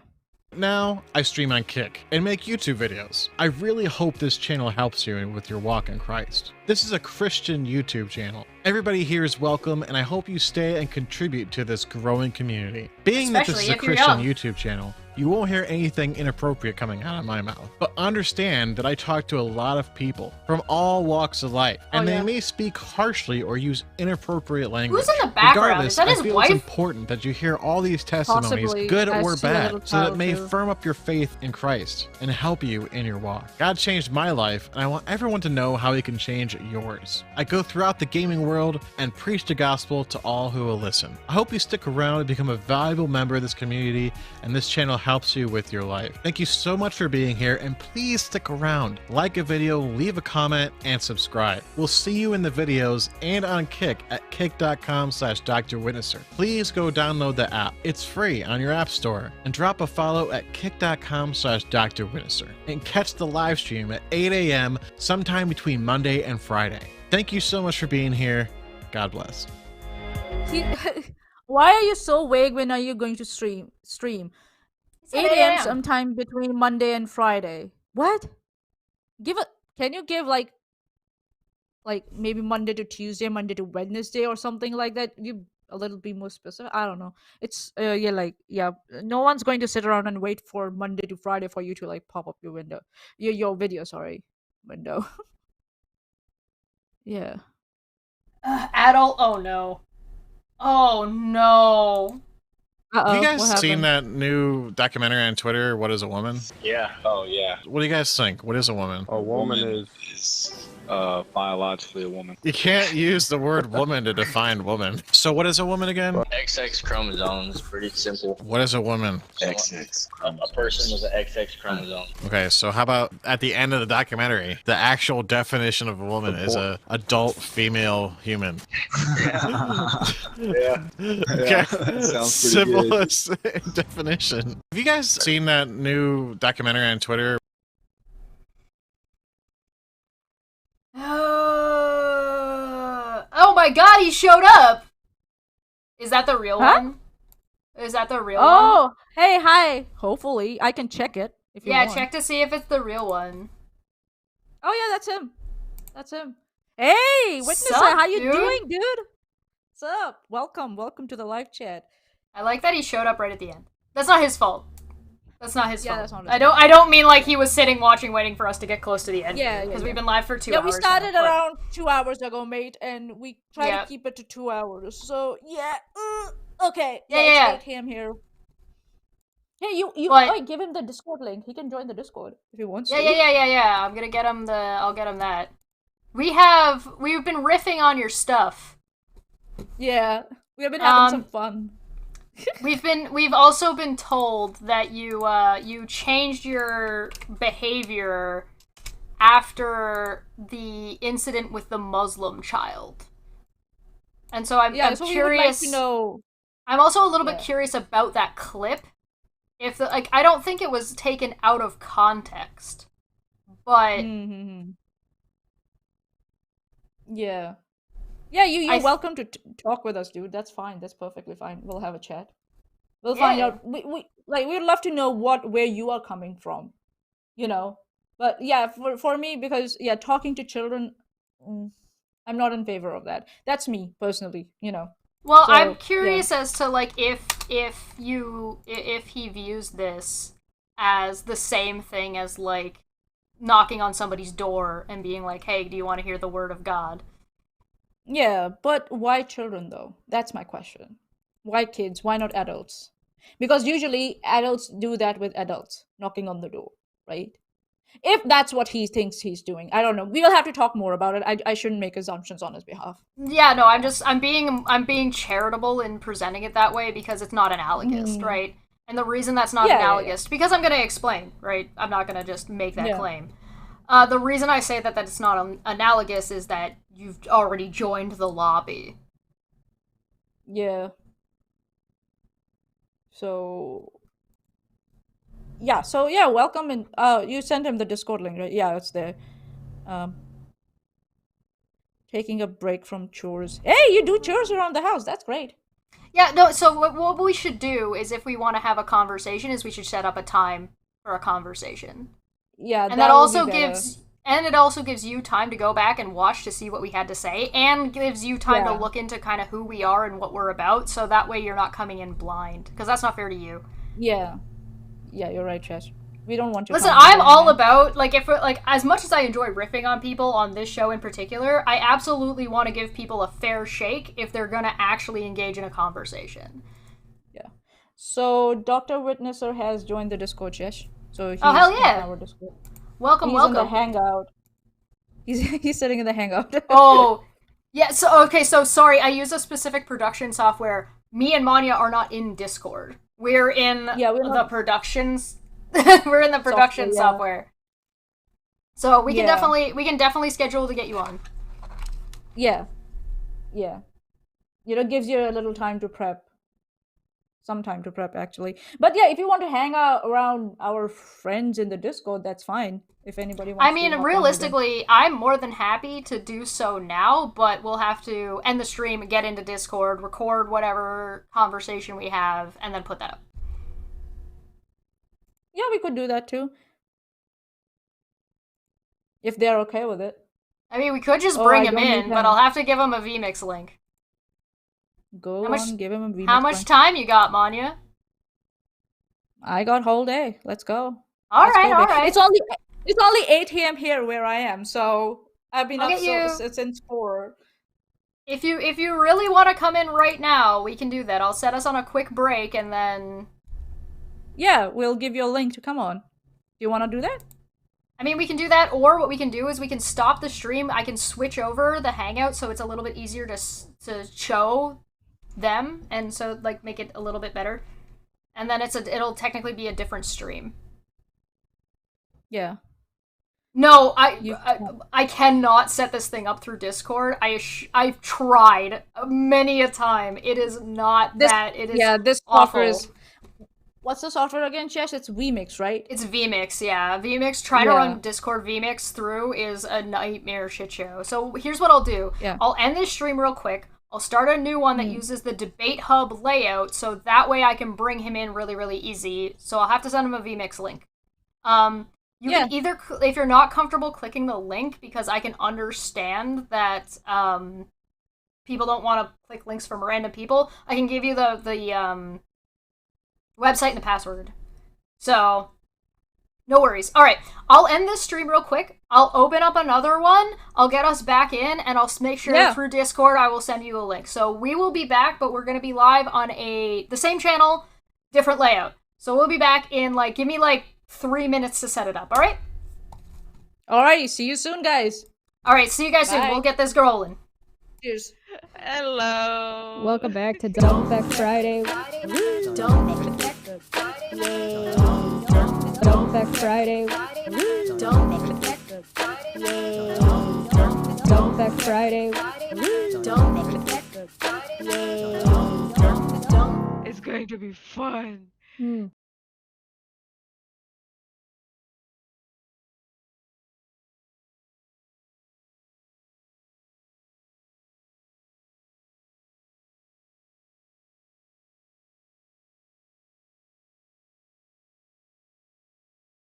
Now, I stream on Kick and make YouTube videos. I really hope this channel helps you with your walk in Christ. This is a Christian YouTube channel. Everybody here is welcome, and I hope you stay and contribute to this growing community. Being that this is a Christian YouTube channel, you won't hear anything inappropriate coming out of my mouth. But understand that I talk to a lot of people from all walks of life, and they may speak harshly or use inappropriate language. Who's in the background? Regardless, Is that his I feel wife? it's important that you hear all these testimonies, good or bad, so that it may firm up your faith in Christ and help you in your walk. God changed my life, and I want everyone to know how he can change yours. I go throughout the gaming world and preach the gospel to all who will listen. I hope you stick around and become a valuable member of this community, and this channel helps you with your life. Thank you so much for being here, and please stick around. Like a video, leave a comment, and subscribe. We'll see you in the videos and on Kick at kick.com/DrWitnesser. Please go download the app. It's free on your app store. And drop a follow at kick.com/DrWitnesser. And catch the live stream at 8 a.m. sometime between Monday and Friday. Thank you so much for being here. God bless. Why are you so vague? When are you going to stream? 8 a.m. sometime between Monday and Friday. What? Can you give like maybe Monday to Tuesday, Monday to Wednesday or something like that? You a little bit more specific. I don't know. It's no one's going to sit around and wait for Monday to Friday for you to like pop up your window, your video. Sorry, window. Yeah. Adult. Oh no. Oh no. Have you guys seen that new documentary on Twitter? What is a woman? Yeah. Oh, yeah. What do you guys think? What is a woman? A woman is biologically a woman. You can't use the word woman to define woman. So what is a woman again? XX chromosomes, pretty simple. What is a woman? XX. A person with an XX chromosome. Okay, so how about at the end of the documentary, the actual definition of a woman is a adult female human. Yeah. Okay. Sounds pretty good. Simplest definition. Have you guys seen that new documentary on Twitter? Oh my god, he showed up! Is that the real one? Is that the real one? Oh, hey, hi. Hopefully, I can check it if you want. Yeah, check to see if it's the real one. Oh yeah, that's him. That's him. Hey, Witnesser, Sup, how you dude? doing, dude? What's up? Welcome to the live chat. I like that he showed up right at the end. That's not his fault. That's not his fault. That's not his I don't mean like he was sitting watching waiting for us to get close to the end. Yeah, Because we've been live for 2 Yeah, hours. we started now, but- around 2 hours ago, mate, and we try Yeah. to keep it to 2 hours. So yeah, okay. Yeah. It's 8 a.m. here. Hey, you But- oh, give him the Discord link. He can join the Discord if he wants Yeah, to. yeah. I'm gonna get him I'll get him that. We've been riffing on your stuff. Yeah, we've been having some fun. We've also been told that you changed your behavior after the incident with the Muslim child. And so I'm so curious. we would like to know. I'm also a little bit curious about that clip. If I don't think it was taken out of context, but Yeah. Yeah, you're welcome to talk with us, dude. That's fine. That's perfectly fine. We'll have a chat. We'll find Yeah. out. We'd love to know where you are coming from, you know. But yeah, for me, because talking to children, I'm not in favor of that. That's me personally, you know. well, So, I'm curious as to like if he views this as the same thing as like knocking on somebody's door and being like, "Hey, do you want to hear the word of God?" Yeah, but why children though? That's my question. Why kids? Why not adults? Because usually adults do that with adults, knocking on the door, right? If that's what he thinks he's doing. I don't know. We'll have to talk more about it. I shouldn't make assumptions on his behalf. Yeah, no, I'm being charitable in presenting it that way because it's not analogous, right? And the reason that's not analogous, because I'm gonna explain, right? I'm not gonna just make that claim. The reason I say that it's not analogous is that you've already joined the lobby. Yeah. So welcome, and you sent him the Discord link, right? Yeah, it's there. Taking a break from chores. Hey, you do chores around the house. That's great. Yeah, no, so what we should do is if we want to have a conversation is we should set up a time for a conversation. Yeah, and that also would be better. it also gives you time to go back and watch to see what we had to say, and gives you time to look into kind of who we are and what we're about, so that way you're not coming in blind, because that's not fair to you. Yeah, you're right, Chess. We don't want to. Listen, I'm all about, like, if as much as I enjoy riffing on people on this show in particular, I absolutely want to give people a fair shake if they're gonna actually engage in a conversation. Yeah. So Dr. Witnesser has joined the Discord, Chess. So he's hell yeah! in our Discord. Welcome. In the Hangout. He's sitting in the Hangout. Oh, yeah. So sorry, I use a specific production software. Me and Manya are not in Discord. We're in the productions. We're in the production software. So we can definitely schedule to get you on. Yeah. It gives you a little time to prep. Some time to prep, actually. But yeah, if you want to hang out around our friends in the Discord, that's fine. If anybody wants to. I mean, realistically, I'm more than happy to do so now, but we'll have to end the stream, get into Discord, record whatever conversation we have, and then put that up. Yeah, we could do that too. If they're okay with it. I mean, we could just bring him in, but I'll have to give him a vMix link. Go on, give him a remix. How much time you got, Manya? I got whole day. Let's go. All Let's right, go, all babe. right. It's only 8 p.m. here where I am, so I've been I'll up get you. since 4. If you really want to come in right now, we can do that. I'll set us on a quick break and then. Yeah, we'll give you a link to come on. Do you want to do that? I mean, we can do that, or what we can do is we can stop the stream. I can switch over the Hangout so it's a little bit easier to show them, and so like make it a little bit better. And then it'll technically be a different stream. Yeah. No, I cannot set this thing up through Discord. I've tried many a time. It is not that. It is this awful. software is. What's the software again, Chess? It's vMix, right? It's vMix, yeah. vMix, trying to run Discord vMix through is a nightmare shit show. So here's what I'll do. Yeah. I'll end this stream real quick. I'll start a new one that uses the Debate Hub layout, so that way I can bring him in really, really easy. So I'll have to send him a vMix link. You can either, if you're not comfortable clicking the link, because I can understand that people don't want to click links from random people, I can give you the website and the password. So, no worries. Alright, I'll end this stream real quick. I'll open up another one. I'll get us back in, and I'll make sure through Discord I will send you a link. So we will be back, but we're going to be live on the same channel, different layout. So we'll be back in, give me 3 minutes to set it up, alright? Alrighty, see you soon, guys. Alright, see you guys soon. We'll get this rolling. Cheers. Hello. Welcome back to Dumb Fekk Friday. Dumb Fekk Friday. Dumb Fekk Friday. Dumb Fekk Friday. Dumb Fekk Friday. Dumb Fekk Friday. It's going to be fun.